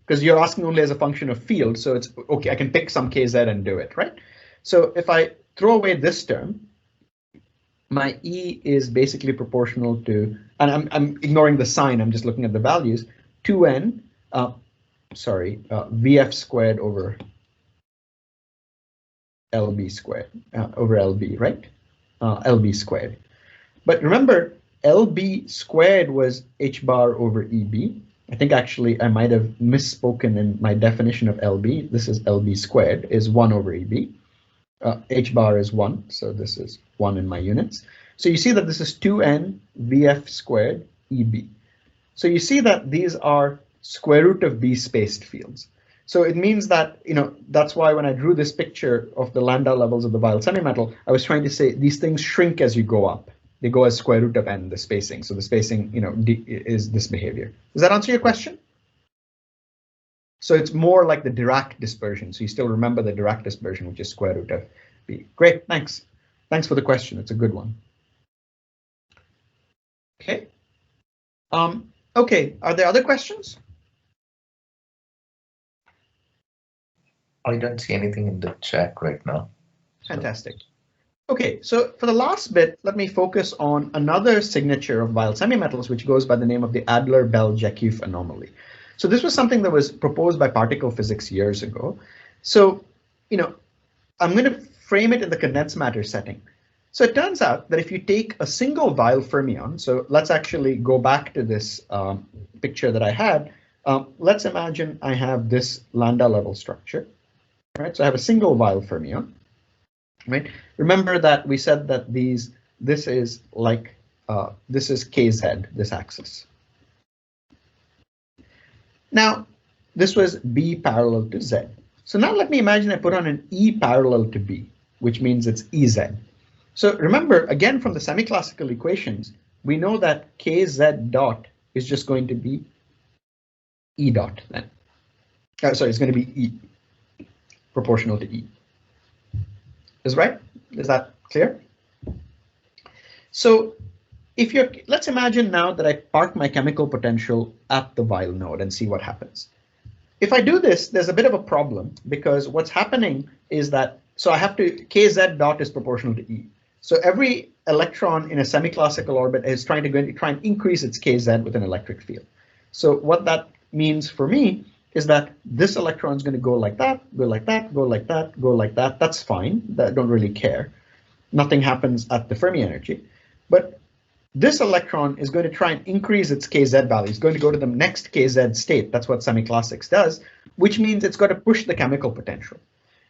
S2: Because you're asking only as a function of field, so it's okay, I can pick some KZ and do it, right? So if I throw away this term, my E is basically proportional to, and I'm ignoring the sign, I'm just looking at the values, 2n, VF squared over LB squared, over LB, right? LB squared. But remember, LB squared was H bar over EB, I think actually I might have misspoken in my definition of LB. This is LB squared is 1 over EB. H bar is 1, so this is 1 in my units. So you see that this is 2n VF squared EB. So you see that these are square root of B spaced fields. So it means that, that's why when I drew this picture of the Landau levels of the Weil semimetal, I was trying to say these things shrink as you go up. They go as square root of n, the spacing. So the spacing, is this behavior. Does that answer your question? So it's more like the Dirac dispersion. So you still remember the Dirac dispersion, which is square root of B. Great, thanks. Thanks for the question. It's a good one. Okay. Okay, are there other questions?
S1: I don't see anything in the chat right now.
S2: Fantastic. Okay, so for the last bit, let me focus on another signature of Weil semimetals, which goes by the name of the Adler-Bell-Jekyll anomaly. So this was something that was proposed by particle physics years ago. So, I'm going to frame it in the condensed matter setting. So it turns out that if you take a single Weil fermion, so let's actually go back to this picture that I had. Let's imagine I have this Landau level structure, right? So I have a single Weil fermion, right? Remember that we said that this is KZ, this axis. Now, this was B parallel to Z. So now let me imagine I put on an E parallel to B, which means it's EZ. So remember, again, from the semi-classical equations, we know that KZ dot is just going to be E dot then. Sorry, it's going to be E, proportional to E. Is right? Is that clear? So let's imagine now that I park my chemical potential at the Weil node and see what happens. If I do this, there's a bit of a problem because what's happening is that, so I have to, KZ dot is proportional to E. So every electron in a semi-classical orbit is trying to increase its KZ with an electric field. So what that means for me is that this electron is going to go like that, go like that, go like that, go like that. That's fine. I don't really care. Nothing happens at the Fermi energy. But this electron is going to try and increase its KZ value. It's going to go to the next KZ state. That's what semi-classics does, which means it's got to push the chemical potential.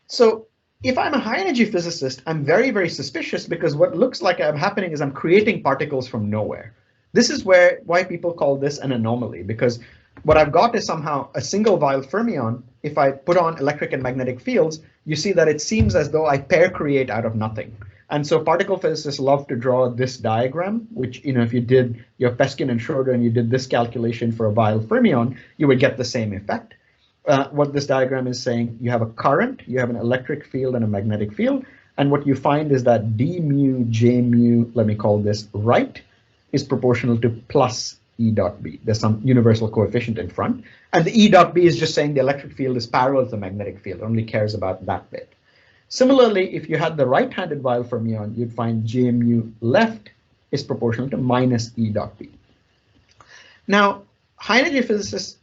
S2: So if I'm a high energy physicist, I'm very, very suspicious because what looks like I'm happening is I'm creating particles from nowhere. This is why people call this an anomaly, because what I've got is somehow a single Weil fermion. If I put on electric and magnetic fields, you see that it seems as though I pair create out of nothing. And so particle physicists love to draw this diagram, which, if you did your Peskin and Schroeder and you did this calculation for a Weil fermion, you would get the same effect. What this diagram is saying, you have a current, you have an electric field and a magnetic field. And what you find is that d mu, j mu, let me call this right, is proportional to plus E dot B. There's some universal coefficient in front. And the E dot B is just saying the electric field is parallel to the magnetic field, it only cares about that bit. Similarly, if you had the right-handed Weil fermion, you'd find J mu left is proportional to minus E dot B. Now, high energy physicists,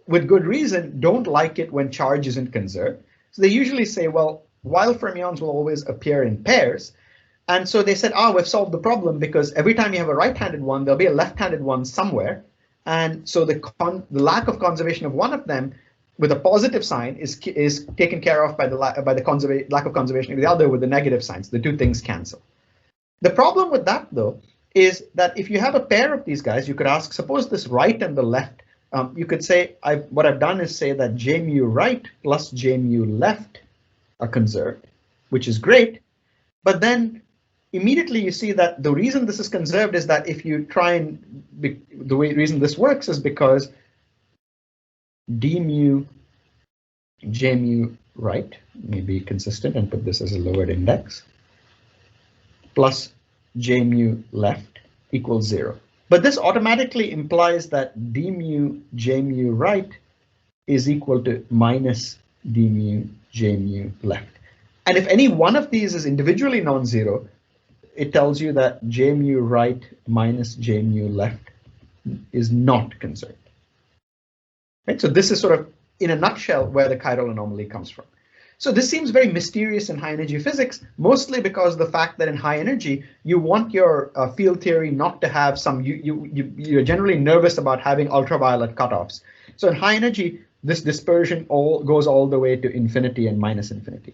S2: with good reason, don't like it when charge isn't conserved. So they usually say, well, Weil fermions will always appear in pairs. And so they said, we've solved the problem because every time you have a right-handed one, there'll be a left-handed one somewhere. And so the lack of conservation of one of them with a positive sign is taken care of by the lack of conservation of the other with the negative signs. The two things cancel. The problem with that, though, is that if you have a pair of these guys, you could ask, suppose this right and the left, you could say, what I've done is say that J mu right plus J mu left are conserved, which is great. But then immediately you see that the reason this is conserved is that if you try and, the reason this works is because d mu, j mu right, may be consistent and put this as a lowered index, plus j mu left equals 0. But this automatically implies that d mu, j mu right is equal to minus d mu, j mu left. And if any one of these is individually non-zero, it tells you that j mu right minus j mu left is not conserved. Right? So this is sort of, in a nutshell, where the chiral anomaly comes from. So this seems very mysterious in high energy physics, mostly because of the fact that in high energy, you want your field theory not to have some, you're generally nervous about having ultraviolet cutoffs. So in high energy, this dispersion goes all the way to infinity and minus infinity.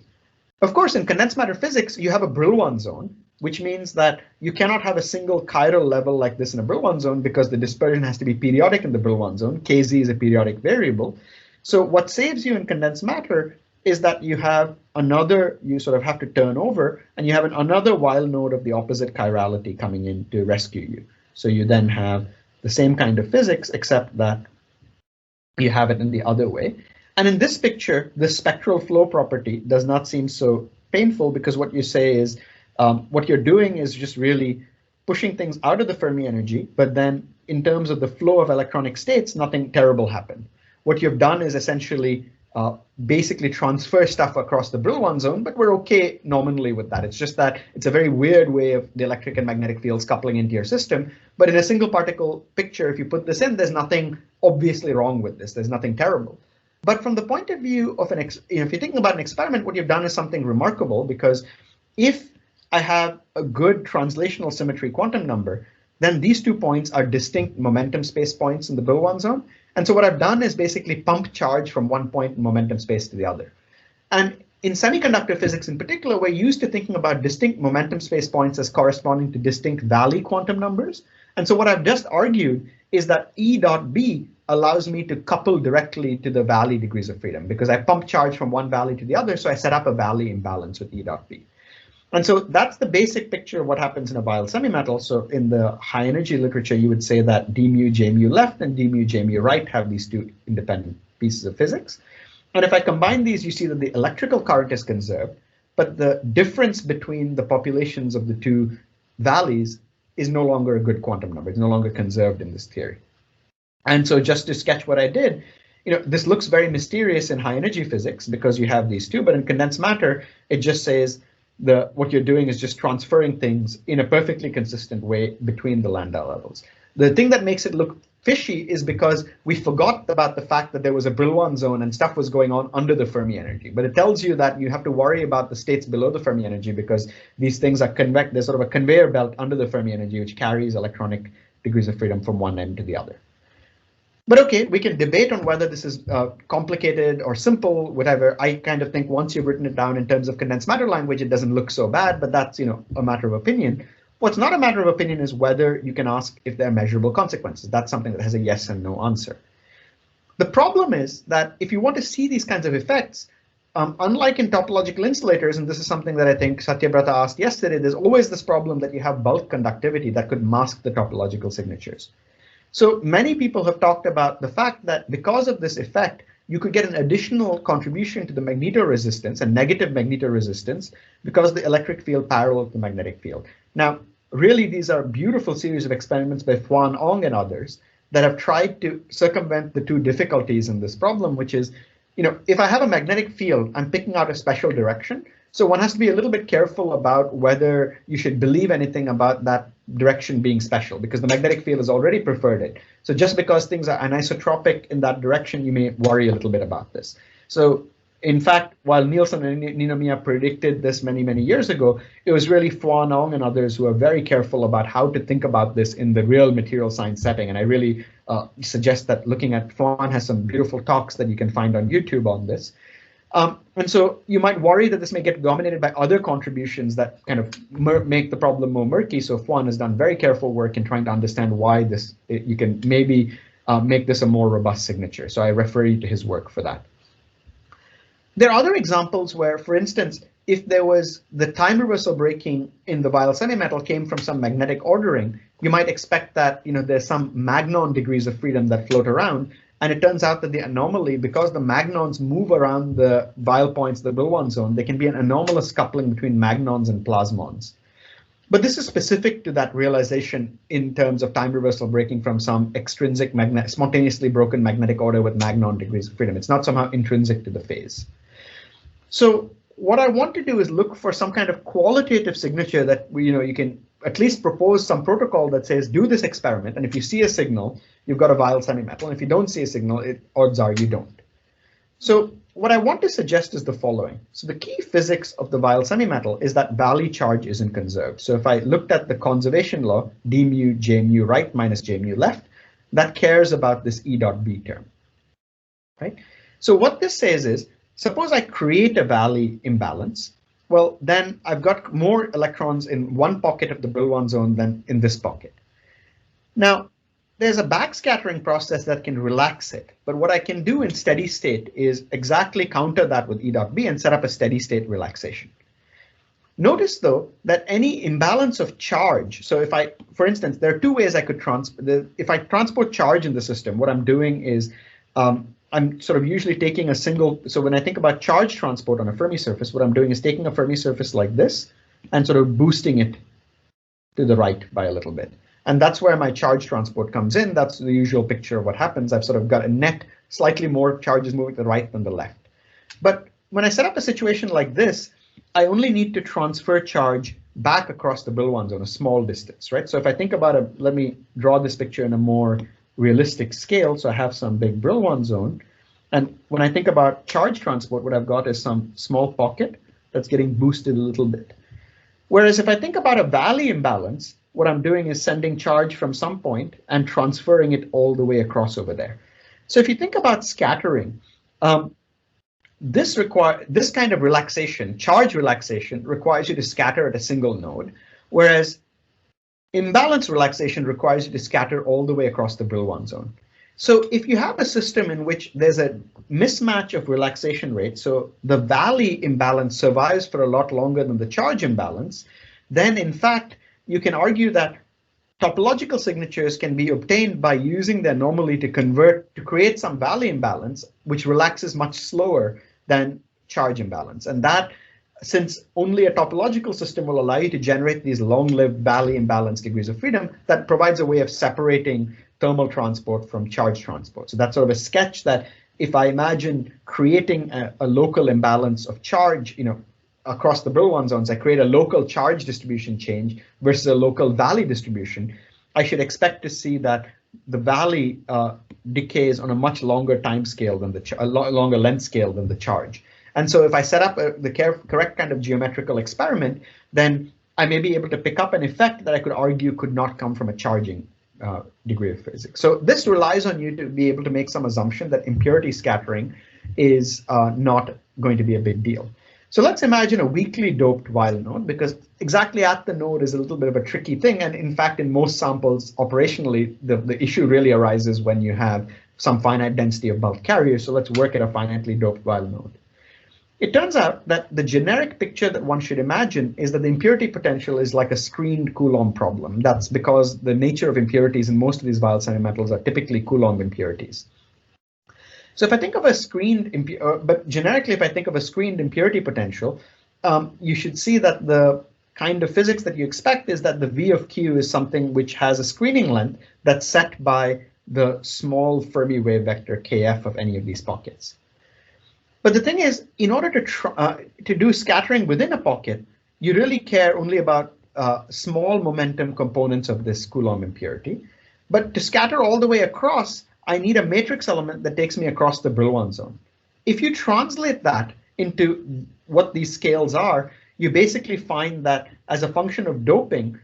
S2: Of course, in condensed matter physics, you have a Brillouin zone, which means that you cannot have a single chiral level like this in a Brillouin zone because the dispersion has to be periodic in the Brillouin zone. Kz is a periodic variable. So what saves you in condensed matter is that you have another, you sort of have to turn over, and you have another Weil node of the opposite chirality coming in to rescue you. So you then have the same kind of physics, except that you have it in the other way. And in this picture, the spectral flow property does not seem so painful, because what you say is, what you're doing is just really pushing things out of the Fermi energy, but then in terms of the flow of electronic states, nothing terrible happened. What you've done is essentially basically transfer stuff across the Brillouin zone, but we're okay nominally with that. It's just that it's a very weird way of the electric and magnetic fields coupling into your system. But in a single particle picture, if you put this in, there's nothing obviously wrong with this. There's nothing terrible. But from the point of view of if you're thinking about an experiment, what you've done is something remarkable, because if I have a good translational symmetry quantum number, then these 2 points are distinct momentum space points in the Brillouin zone. And so what I've done is basically pump charge from one point in momentum space to the other. And in semiconductor physics in particular, we're used to thinking about distinct momentum space points as corresponding to distinct valley quantum numbers. And so what I've just argued is that E dot B allows me to couple directly to the valley degrees of freedom, because I pump charge from one valley to the other, so I set up a valley imbalance with E dot B. And so that's the basic picture of what happens in a Weil semimetal. So in the high energy literature, you would say that d mu j mu left and d mu j mu right have these two independent pieces of physics. And if I combine these, you see that the electrical current is conserved, but the difference between the populations of the two valleys is no longer a good quantum number. It's no longer conserved in this theory. And so just to sketch what I did, this looks very mysterious in high energy physics because you have these two, but in condensed matter, it just says what you're doing is just transferring things in a perfectly consistent way between the Landau levels. The thing that makes it look fishy is because we forgot about the fact that there was a Brillouin zone and stuff was going on under the Fermi energy. But it tells you that you have to worry about the states below the Fermi energy because these things are convex. There's sort of a conveyor belt under the Fermi energy which carries electronic degrees of freedom from one end to the other. But okay, we can debate on whether this is complicated or simple, whatever. I kind of think once you've written it down in terms of condensed matter language, it doesn't look so bad, but that's, a matter of opinion. What's not a matter of opinion is whether you can ask if there are measurable consequences. That's something that has a yes and no answer. The problem is that if you want to see these kinds of effects, unlike in topological insulators, and this is something that I think Satyabrata asked yesterday, there's always this problem that you have bulk conductivity that could mask the topological signatures. So many people have talked about the fact that because of this effect, you could get an additional contribution to the magnetoresistance and negative magnetoresistance because the electric field parallel to the magnetic field. Now, really, these are a beautiful series of experiments by Huan Ong and others that have tried to circumvent the two difficulties in this problem, which is, if I have a magnetic field, I'm picking out a special direction. So one has to be a little bit careful about whether you should believe anything about that direction being special, because the magnetic field has already preferred it. So just because things are anisotropic in that direction, you may worry a little bit about this. So in fact, while Nielsen and Ninomiya predicted this many, many years ago, it was really Huan Ong and others who are very careful about how to think about this in the real material science setting. And I really suggest that looking at Huan has some beautiful talks that you can find on YouTube on this. And so you might worry that this may get dominated by other contributions that kind of make the problem more murky. So Huan has done very careful work in trying to understand why you can maybe make this a more robust signature. So I refer you to his work for that. There are other examples where, for instance, if there was the time reversal breaking in the Weil semimetal came from some magnetic ordering, you might expect that there's some magnon degrees of freedom that float around. And it turns out that the anomaly, because the magnons move around the Weil points, the Brillouin zone, there can be an anomalous coupling between magnons and plasmons. But this is specific to that realization in terms of time reversal breaking from some extrinsic spontaneously broken magnetic order with magnon degrees of freedom. It's not somehow intrinsic to the phase. So what I want to do is look for some kind of qualitative signature that you can at least propose some protocol that says do this experiment, and if you see a signal, you've got a Weil semimetal, and if you don't see a signal, odds are you don't. So what I want to suggest is the following. So the key physics of the Weyl semimetal is that valley charge isn't conserved. So if I looked at the conservation law, d mu j mu right minus j mu left, that cares about this E dot B term, right? So what this says is, suppose I create a valley imbalance. Well, then I've got more electrons in one pocket of the Brillouin zone than in this pocket. Now, there's a backscattering process that can relax it, but what I can do in steady state is exactly counter that with E dot B and set up a steady state relaxation. Notice though that any imbalance of charge, so if I, for instance, there are two ways I could if I transport charge in the system, what I'm doing is I'm sort of usually taking a single, so when I think about charge transport on a Fermi surface, what I'm doing is taking a Fermi surface like this and sort of boosting it to the right by a little bit. And that's where my charge transport comes in. That's the usual picture of what happens. I've sort of got a net, slightly more charges moving to the right than the left. But when I set up a situation like this, I only need to transfer charge back across the Brillouin zone, a small distance, right? So if I think about let me draw this picture in a more realistic scale. So I have some big Brillouin zone. And when I think about charge transport, what I've got is some small pocket that's getting boosted a little bit. Whereas if I think about a valley imbalance, what I'm doing is sending charge from some point and transferring it all the way across over there. So if you think about scattering, this kind of relaxation, charge relaxation, requires you to scatter at a single node, whereas imbalance relaxation requires you to scatter all the way across the Brillouin zone. So if you have a system in which there's a mismatch of relaxation rate, so the valley imbalance survives for a lot longer than the charge imbalance, then in fact, you can argue that topological signatures can be obtained by using the anomaly to create some valley imbalance, which relaxes much slower than charge imbalance. And that, since only a topological system will allow you to generate these long-lived valley imbalance degrees of freedom, that provides a way of separating thermal transport from charge transport. So that's sort of a sketch that if I imagine creating a local imbalance of charge, across the Brillouin zones, I create a local charge distribution change versus a local valley distribution, I should expect to see that the valley decays on a much longer time scale than longer length scale than the charge. And so if I set up the correct kind of geometrical experiment, then I may be able to pick up an effect that I could argue could not come from a charging degree of physics. So this relies on you to be able to make some assumption that impurity scattering is not going to be a big deal. So let's imagine a weakly doped Weyl node, because exactly at the node is a little bit of a tricky thing. And in fact, in most samples, operationally, the issue really arises when you have some finite density of bulk carriers. So let's work at a finitely doped Weyl node. It turns out that the generic picture that one should imagine is that the impurity potential is like a screened Coulomb problem. That's because the nature of impurities in most of these Weyl semimetals are typically Coulomb impurities. So if I think of a screened, but generically, if I think of a screened impurity potential, you should see that the kind of physics that you expect is that the V of Q is something which has a screening length that's set by the small Fermi wave vector Kf of any of these pockets. But the thing is, in order to do scattering within a pocket, you really care only about small momentum components of this Coulomb impurity. But to scatter all the way across, I need a matrix element that takes me across the Brillouin zone. If you translate that into what these scales are, you basically find that as a function of doping,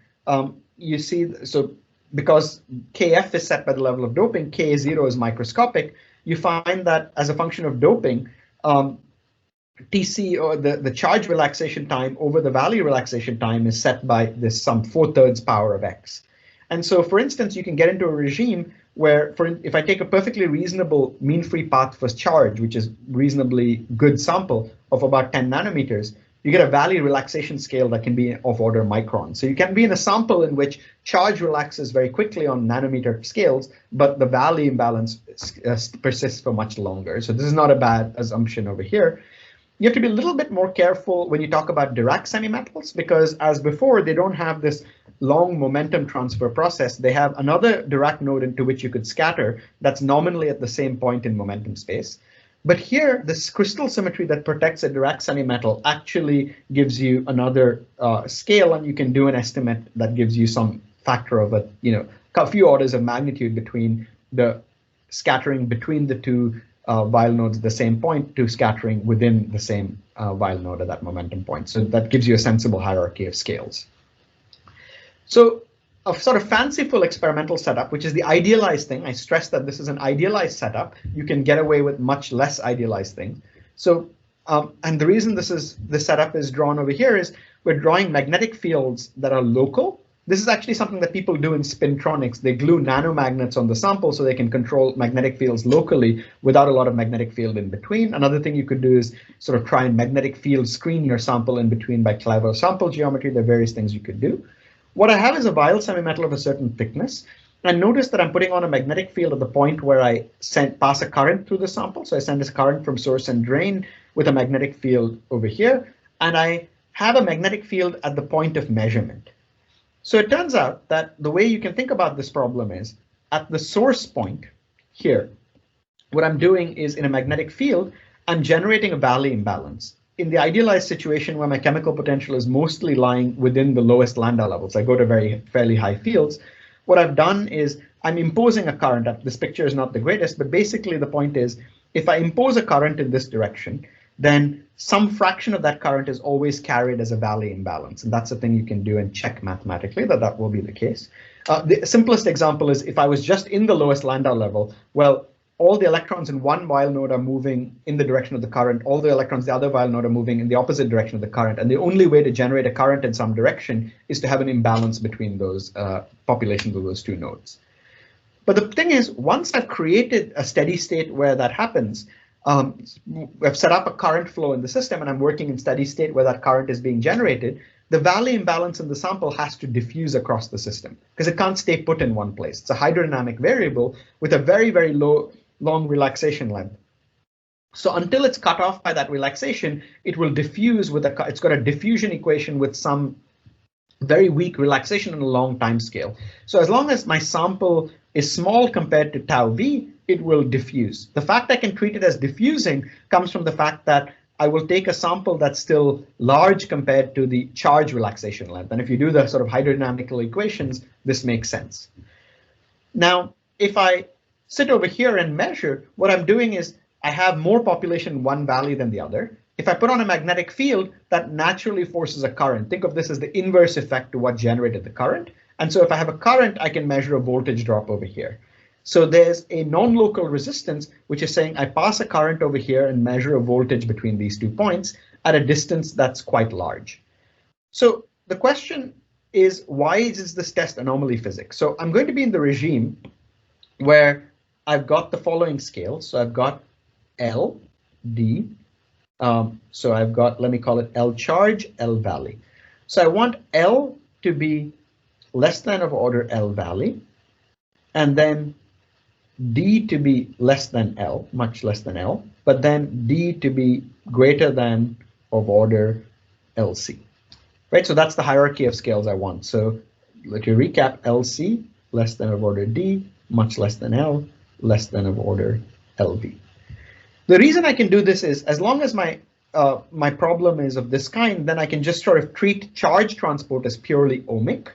S2: you see, so because Kf is set by the level of doping, K0 is microscopic, you find that as a function of doping, TC, or the charge relaxation time over the valley relaxation time, is set by this some 4/3 power of x. And so, for instance, you can get into a regime where, if I take a perfectly reasonable mean free path for charge, which is reasonably good sample of about 10 nanometers, you get a valley relaxation scale that can be of order micron. So you can be in a sample in which charge relaxes very quickly on nanometer scales, but the valley imbalance persists for much longer. So this is not a bad assumption over here. You have to be a little bit more careful when you talk about Dirac semimetals, because as before, they don't have this long momentum transfer process. They have another Dirac node into which you could scatter that's nominally at the same point in momentum space. But here, this crystal symmetry that protects a Dirac semimetal actually gives you another scale, and you can do an estimate that gives you some factor of a few orders of magnitude between the scattering between the two Wile nodes at the same point to scattering within the same Wile node at that momentum point. So that gives you a sensible hierarchy of scales. So a sort of fanciful experimental setup, which is the idealized thing. I stress that this is an idealized setup. You can get away with much less idealized things. So, and the reason this setup is drawn over here is we're drawing magnetic fields that are local. This is actually something that people do in spintronics. They glue nanomagnets on the sample so they can control magnetic fields locally without a lot of magnetic field in between. Another thing you could do is sort of try and magnetic field screen your sample in between by clever sample geometry. There are various things you could do. What I have is a Wile semimetal of a certain thickness. And notice that I'm putting on a magnetic field at the point where I pass a current through the sample. So I send this current from source and drain with a magnetic field over here. And I have a magnetic field at the point of measurement. So it turns out that the way you can think about this problem is at the source point here, what I'm doing is in a magnetic field, I'm generating a Valley imbalance. In the idealized situation where my chemical potential is mostly lying within the lowest lambda levels, I go to fairly high fields. What I've done is I'm imposing a current. This picture is not the greatest, but basically the point is if I impose a current in this direction, then some fraction of that current is always carried as a Valley imbalance. And that's a thing you can do and check mathematically that that will be the case. The simplest example is if I was just in the lowest lambda level, well, all the electrons in one Wile node are moving in the direction of the current. All the electrons in the other Wile node are moving in the opposite direction of the current. And the only way to generate a current in some direction is to have an imbalance between those populations of those two nodes. But the thing is, once I've created a steady state where that happens, I've set up a current flow in the system and I'm working in steady state where that current is being generated, the Valley imbalance in the sample has to diffuse across the system because it can't stay put in one place. It's a hydrodynamic variable with a very, very long relaxation length. So until it's cut off by that relaxation, it will diffuse with it's got a diffusion equation with some very weak relaxation in a long time scale. So as long as my sample is small compared to tau v, it will diffuse. The fact I can treat it as diffusing comes from the fact that I will take a sample that's still large compared to the charge relaxation length. And if you do the sort of hydrodynamical equations, this makes sense. Now, if I sit over here and measure, what I'm doing is I have more population in one valley than the other. If I put on a magnetic field, that naturally forces a current. Think of this as the inverse effect to what generated the current. And so if I have a current, I can measure a voltage drop over here. So there's a non-local resistance, which is saying I pass a current over here and measure a voltage between these 2 points at a distance that's quite large. So the question is, why is this test anomaly physics? So I'm going to be in the regime where I've got the following scale. So I've got L, D. So I've got, let me call it L charge, L valley. So I want L to be less than of order L valley, and then D to be less than L, much less than L, but then D to be greater than of order LC, right? So that's the hierarchy of scales I want. So to recap, LC less than of order D, much less than L, less than of order LV. The reason I can do this is as long as my my problem is of this kind, then I can just sort of treat charge transport as purely ohmic.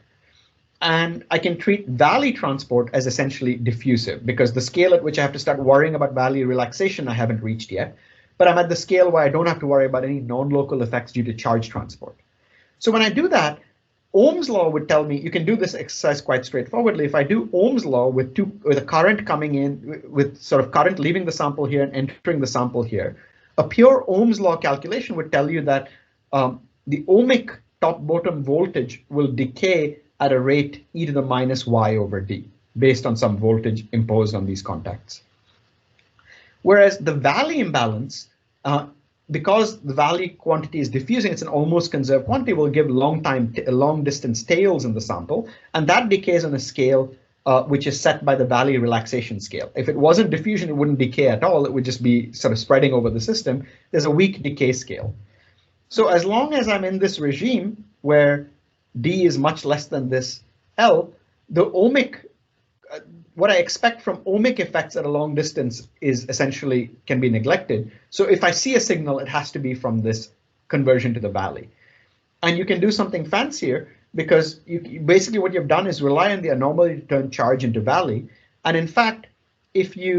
S2: And I can treat Valley transport as essentially diffusive because the scale at which I have to start worrying about Valley relaxation I haven't reached yet. But I'm at the scale where I don't have to worry about any non-local effects due to charge transport. So when I do that, Ohm's law would tell me you can do this exercise quite straightforwardly. If I do Ohm's law with a current coming in, with sort of current leaving the sample here and entering the sample here, a pure Ohm's law calculation would tell you that the ohmic top-bottom voltage will decay at a rate e to the minus y over d, based on some voltage imposed on these contacts. Whereas the Valley imbalance, because the Valley quantity is diffusing, it's an almost conserved quantity, will give long distance tails in the sample, and that decays on a scale which is set by the Valley relaxation scale. If it wasn't diffusion, it wouldn't decay at all. It would just be sort of spreading over the system. There's a weak decay scale. So as long as I'm in this regime where D is much less than this L, the ohmic, what I expect from ohmic effects at a long distance is essentially can be neglected. So if I see a signal, it has to be from this conversion to the Valley. And you can do something fancier because basically what you've done is rely on the anomaly to turn charge into Valley. And in fact, if you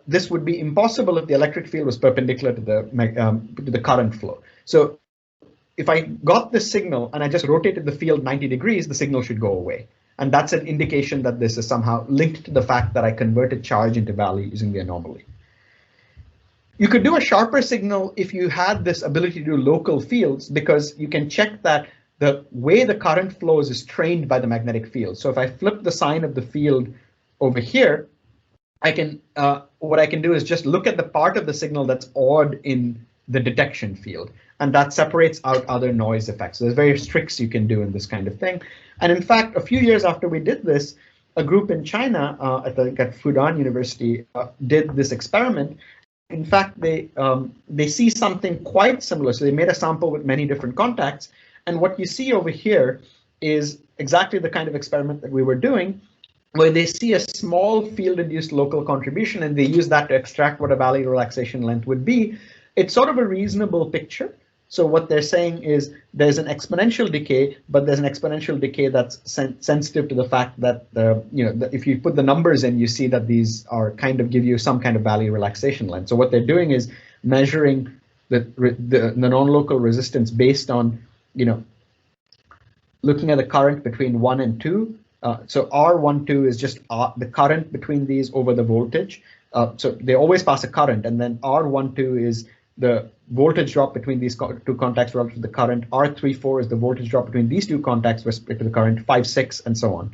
S2: this would be impossible if the electric field was perpendicular to the current flow. So if I got this signal and I just rotated the field 90 degrees, the signal should go away. And that's an indication that this is somehow linked to the fact that I converted charge into value using the anomaly. You could do a sharper signal if you had this ability to do local fields, because you can check that the way the current flows is trained by the magnetic field. So if I flip the sign of the field over here, I can what I can do is just look at the part of the signal that's odd in the detection field, and that separates out other noise effects. So there's various tricks you can do in this kind of thing. And in fact, a few years after we did this, a group in China at Fudan University did this experiment. In fact, they see something quite similar. So they made a sample with many different contacts, and what you see over here is exactly the kind of experiment that we were doing, where they see a small field-induced local contribution, and they use that to extract what a valley relaxation length would be. It's sort of a reasonable picture. So what they're saying is there's an exponential decay, but there's an exponential decay that's sensitive to the fact that if you put the numbers in, you see that these are kind of give you some kind of valley relaxation length. So what they're doing is measuring the non-local resistance based on looking at the current between 1 and 2. So R12 is just the current between these over the voltage. So they always pass a current, and then R12 is the voltage drop between these two contacts relative to the current. R34 is the voltage drop between these two contacts respect to the current, 5, 6, and so on.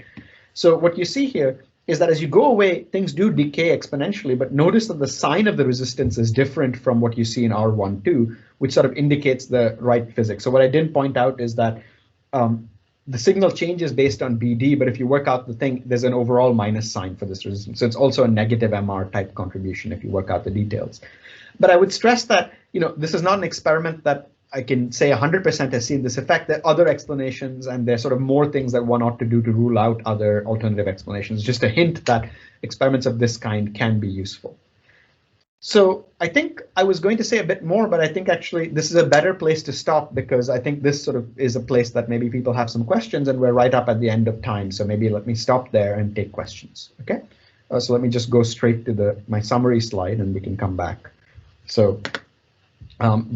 S2: So what you see here is that as you go away, things do decay exponentially, but notice that the sign of the resistance is different from what you see in R12, which sort of indicates the right physics. So what I didn't point out is that the signal changes based on BD, but if you work out the thing, there's an overall minus sign for this resistance. So it's also a negative MR type contribution if you work out the details. But I would stress that this is not an experiment that I can say 100% has seen this effect. There are other explanations, and there's sort of more things that one ought to do to rule out other alternative explanations. Just a hint that experiments of this kind can be useful. So I think I was going to say a bit more, but I think actually this is a better place to stop, because I think this sort of is a place that maybe people have some questions, and we're right up at the end of time. So maybe let me stop there and take questions. Okay, so let me just go straight to my summary slide, and we can come back. So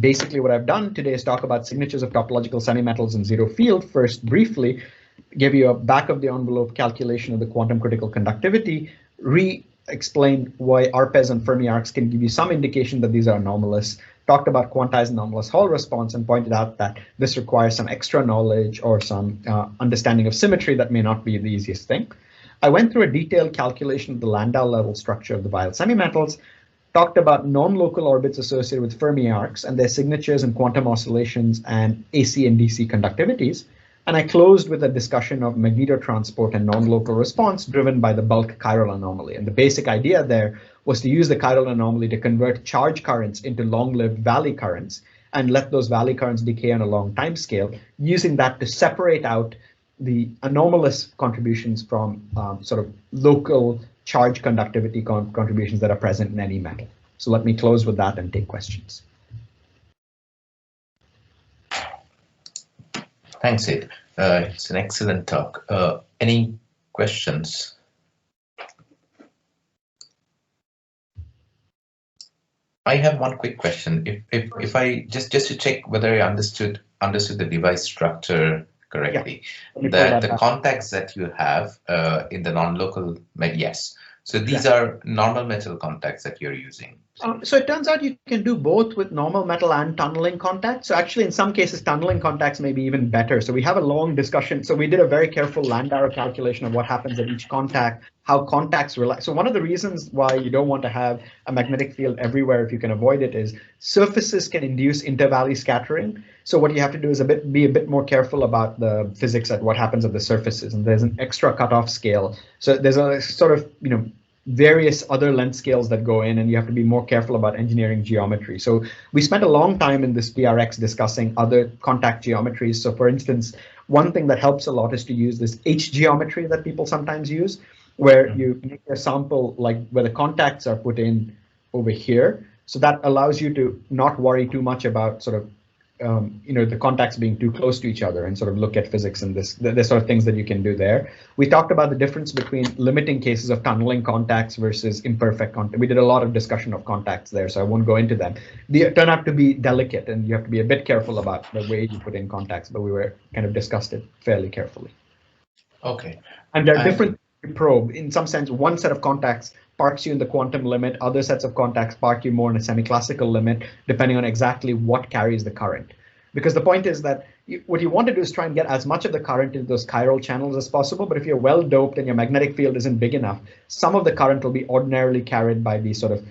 S2: basically what I've done today is talk about signatures of topological semimetals in zero field. First, briefly, give you a back of the envelope calculation of the quantum critical conductivity, explain why ARPEs and Fermi arcs can give you some indication that these are anomalous, talked about quantized anomalous Hall response, and pointed out that this requires some extra knowledge or some understanding of symmetry that may not be the easiest thing. I went through a detailed calculation of the Landau level structure of the Weyl semimetals, talked about non-local orbits associated with Fermi arcs and their signatures in quantum oscillations and AC and DC conductivities. And I closed with a discussion of magnetotransport and non-local response driven by the bulk chiral anomaly. And the basic idea there was to use the chiral anomaly to convert charge currents into long-lived valley currents and let those valley currents decay on a long time scale, using that to separate out the anomalous contributions from sort of local charge conductivity contributions that are present in any metal. So let me close with that and take questions.
S1: Thanks, Sid. It's an excellent talk. Any questions? I have one quick question. If I just to check whether I understood the device structure correctly, yeah. The contacts that you have in the non-local, yes. So these are normal metal contacts that you're using.
S2: So it turns out you can do both with normal metal and tunneling contacts. So actually, in some cases, tunneling contacts may be even better. So we have a long discussion. So we did a very careful Landau calculation of what happens at each contact, how contacts relax. So one of the reasons why you don't want to have a magnetic field everywhere if you can avoid it is surfaces can induce intervalley scattering. So what you have to do is be a bit more careful about the physics at what happens at the surfaces. And there's an extra cutoff scale. So there's a sort of, various other length scales that go in, and you have to be more careful about engineering geometry. So we spent a long time in this PRX discussing other contact geometries. So for instance, one thing that helps a lot is to use this H geometry that people sometimes use, where you make a sample like where the contacts are put in over here. So that allows you to not worry too much about sort of the contacts being too close to each other and sort of look at physics and the sort of things that you can do there. We talked about the difference between limiting cases of tunneling contacts versus imperfect contact. We did a lot of discussion of contacts there, so I won't go into them. They turn out to be delicate, and you have to be a bit careful about the way you put in contacts, but we were kind of discussed it fairly carefully.
S1: Okay.
S2: And there are different probe. In some sense, one set of contacts parks you in the quantum limit, other sets of contacts park you more in a semi-classical limit, depending on exactly what carries the current. Because the point is that what you want to do is try and get as much of the current into those chiral channels as possible, but if you're well doped and your magnetic field isn't big enough, some of the current will be ordinarily carried by these sort of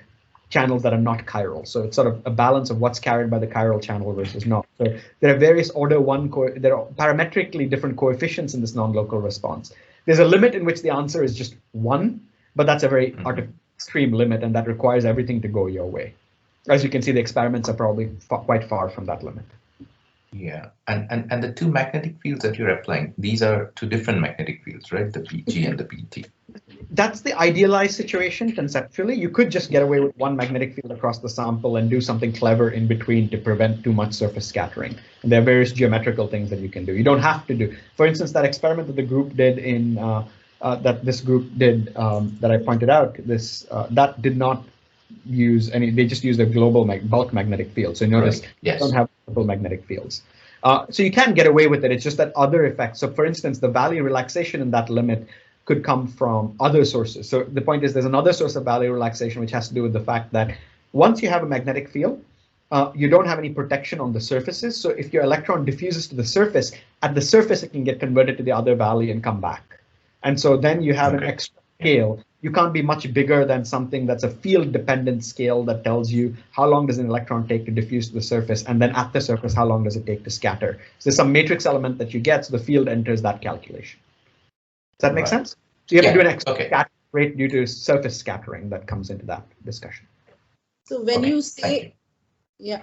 S2: channels that are not chiral. So it's sort of a balance of what's carried by the chiral channel versus not. So there are various order one, there are parametrically different coefficients in this non-local response. There's a limit in which the answer is just 1, but that's a very extreme limit, and that requires everything to go your way. As you can see, the experiments are probably quite far from that limit.
S1: Yeah, and the two magnetic fields that you're applying, these are two different magnetic fields, right? The PG and the PT.
S2: That's the idealized situation conceptually. You could just get away with one magnetic field across the sample and do something clever in between to prevent too much surface scattering. And there are various geometrical things that you can do. You don't have to do. For instance, that experiment that the group did in this group did that I pointed out, that did not use any. They just used a global bulk magnetic field. So notice you don't have multiple magnetic fields. So you can get away with it. It's just that other effects. So for instance, the value relaxation in that limit could come from other sources. So the point is there's another source of value relaxation, which has to do with the fact that once you have a magnetic field, you don't have any protection on the surfaces. So if your electron diffuses to the surface, at the surface, it can get converted to the other value and come back. And so then you have an extra scale. You can't be much bigger than something that's a field dependent scale that tells you how long does an electron take to diffuse to the surface, and then at the surface, how long does it take to scatter. So there's some matrix element that you get, so the field enters that calculation. Does that make sense? So you have to do an extra scatter rate due to surface scattering that comes into that discussion.
S4: So when you say,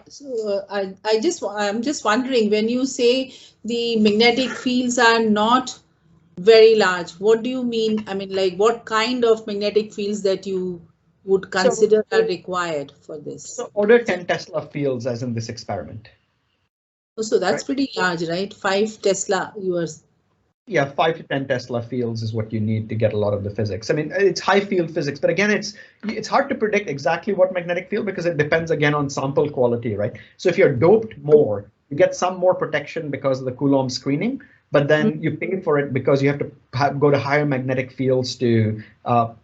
S4: so I'm just wondering, when you say the magnetic fields are not very large, what do you mean? I mean, like what kind of magnetic fields that you would consider are required for this?
S2: So order 10 Tesla fields as in this experiment.
S4: Oh, so that's pretty large, right? 5 Tesla yours.
S2: Yeah, 5 to 10 Tesla fields is what you need to get a lot of the physics. I mean, it's high field physics, but again, it's hard to predict exactly what magnetic field because it depends again on sample quality, right? So if you're doped more, you get some more protection because of the Coulomb screening, but then you pay for it because you have to go to higher magnetic fields to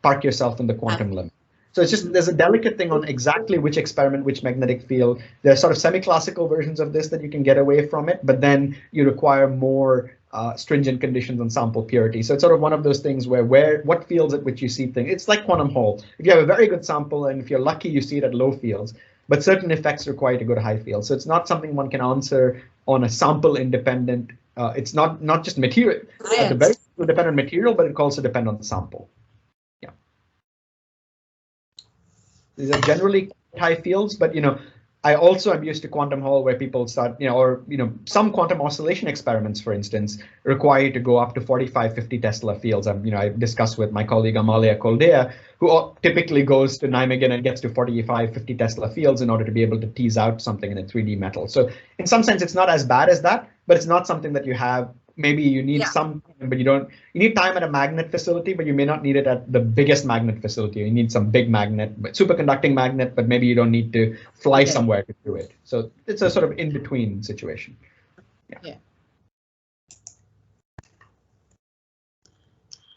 S2: park yourself in the quantum limit. So it's just, there's a delicate thing on exactly which experiment, which magnetic field. There are sort of semi-classical versions of this that you can get away from it, but then you require more stringent conditions on sample purity. So it's sort of one of those things where what fields at which you see things. It's like quantum Hall. If you have a very good sample and if you're lucky, you see it at low fields, but certain effects require to go to high fields. So it's not something one can answer on a sample independent. It's not just material. It's a very dependent material, but it can also depend on the sample. Yeah. These are generally high fields, but I also am used to quantum Hall where people start, some quantum oscillation experiments, for instance, require you to go up to 45, 50 Tesla fields. I discussed with my colleague Amalia Koldea, who typically goes to Nijmegen and gets to 45, 50 Tesla fields in order to be able to tease out something in a 3D metal. So in some sense, it's not as bad as that, but it's not something that you have. Maybe you need some, but you need time at a magnet facility, but you may not need it at the biggest magnet facility. You need some big magnet, but superconducting magnet, but maybe you don't need to fly somewhere to do it. So it's a sort of in-between situation.
S4: Yeah.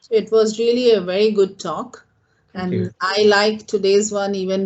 S4: So it was really a very good talk. And I like today's one even better.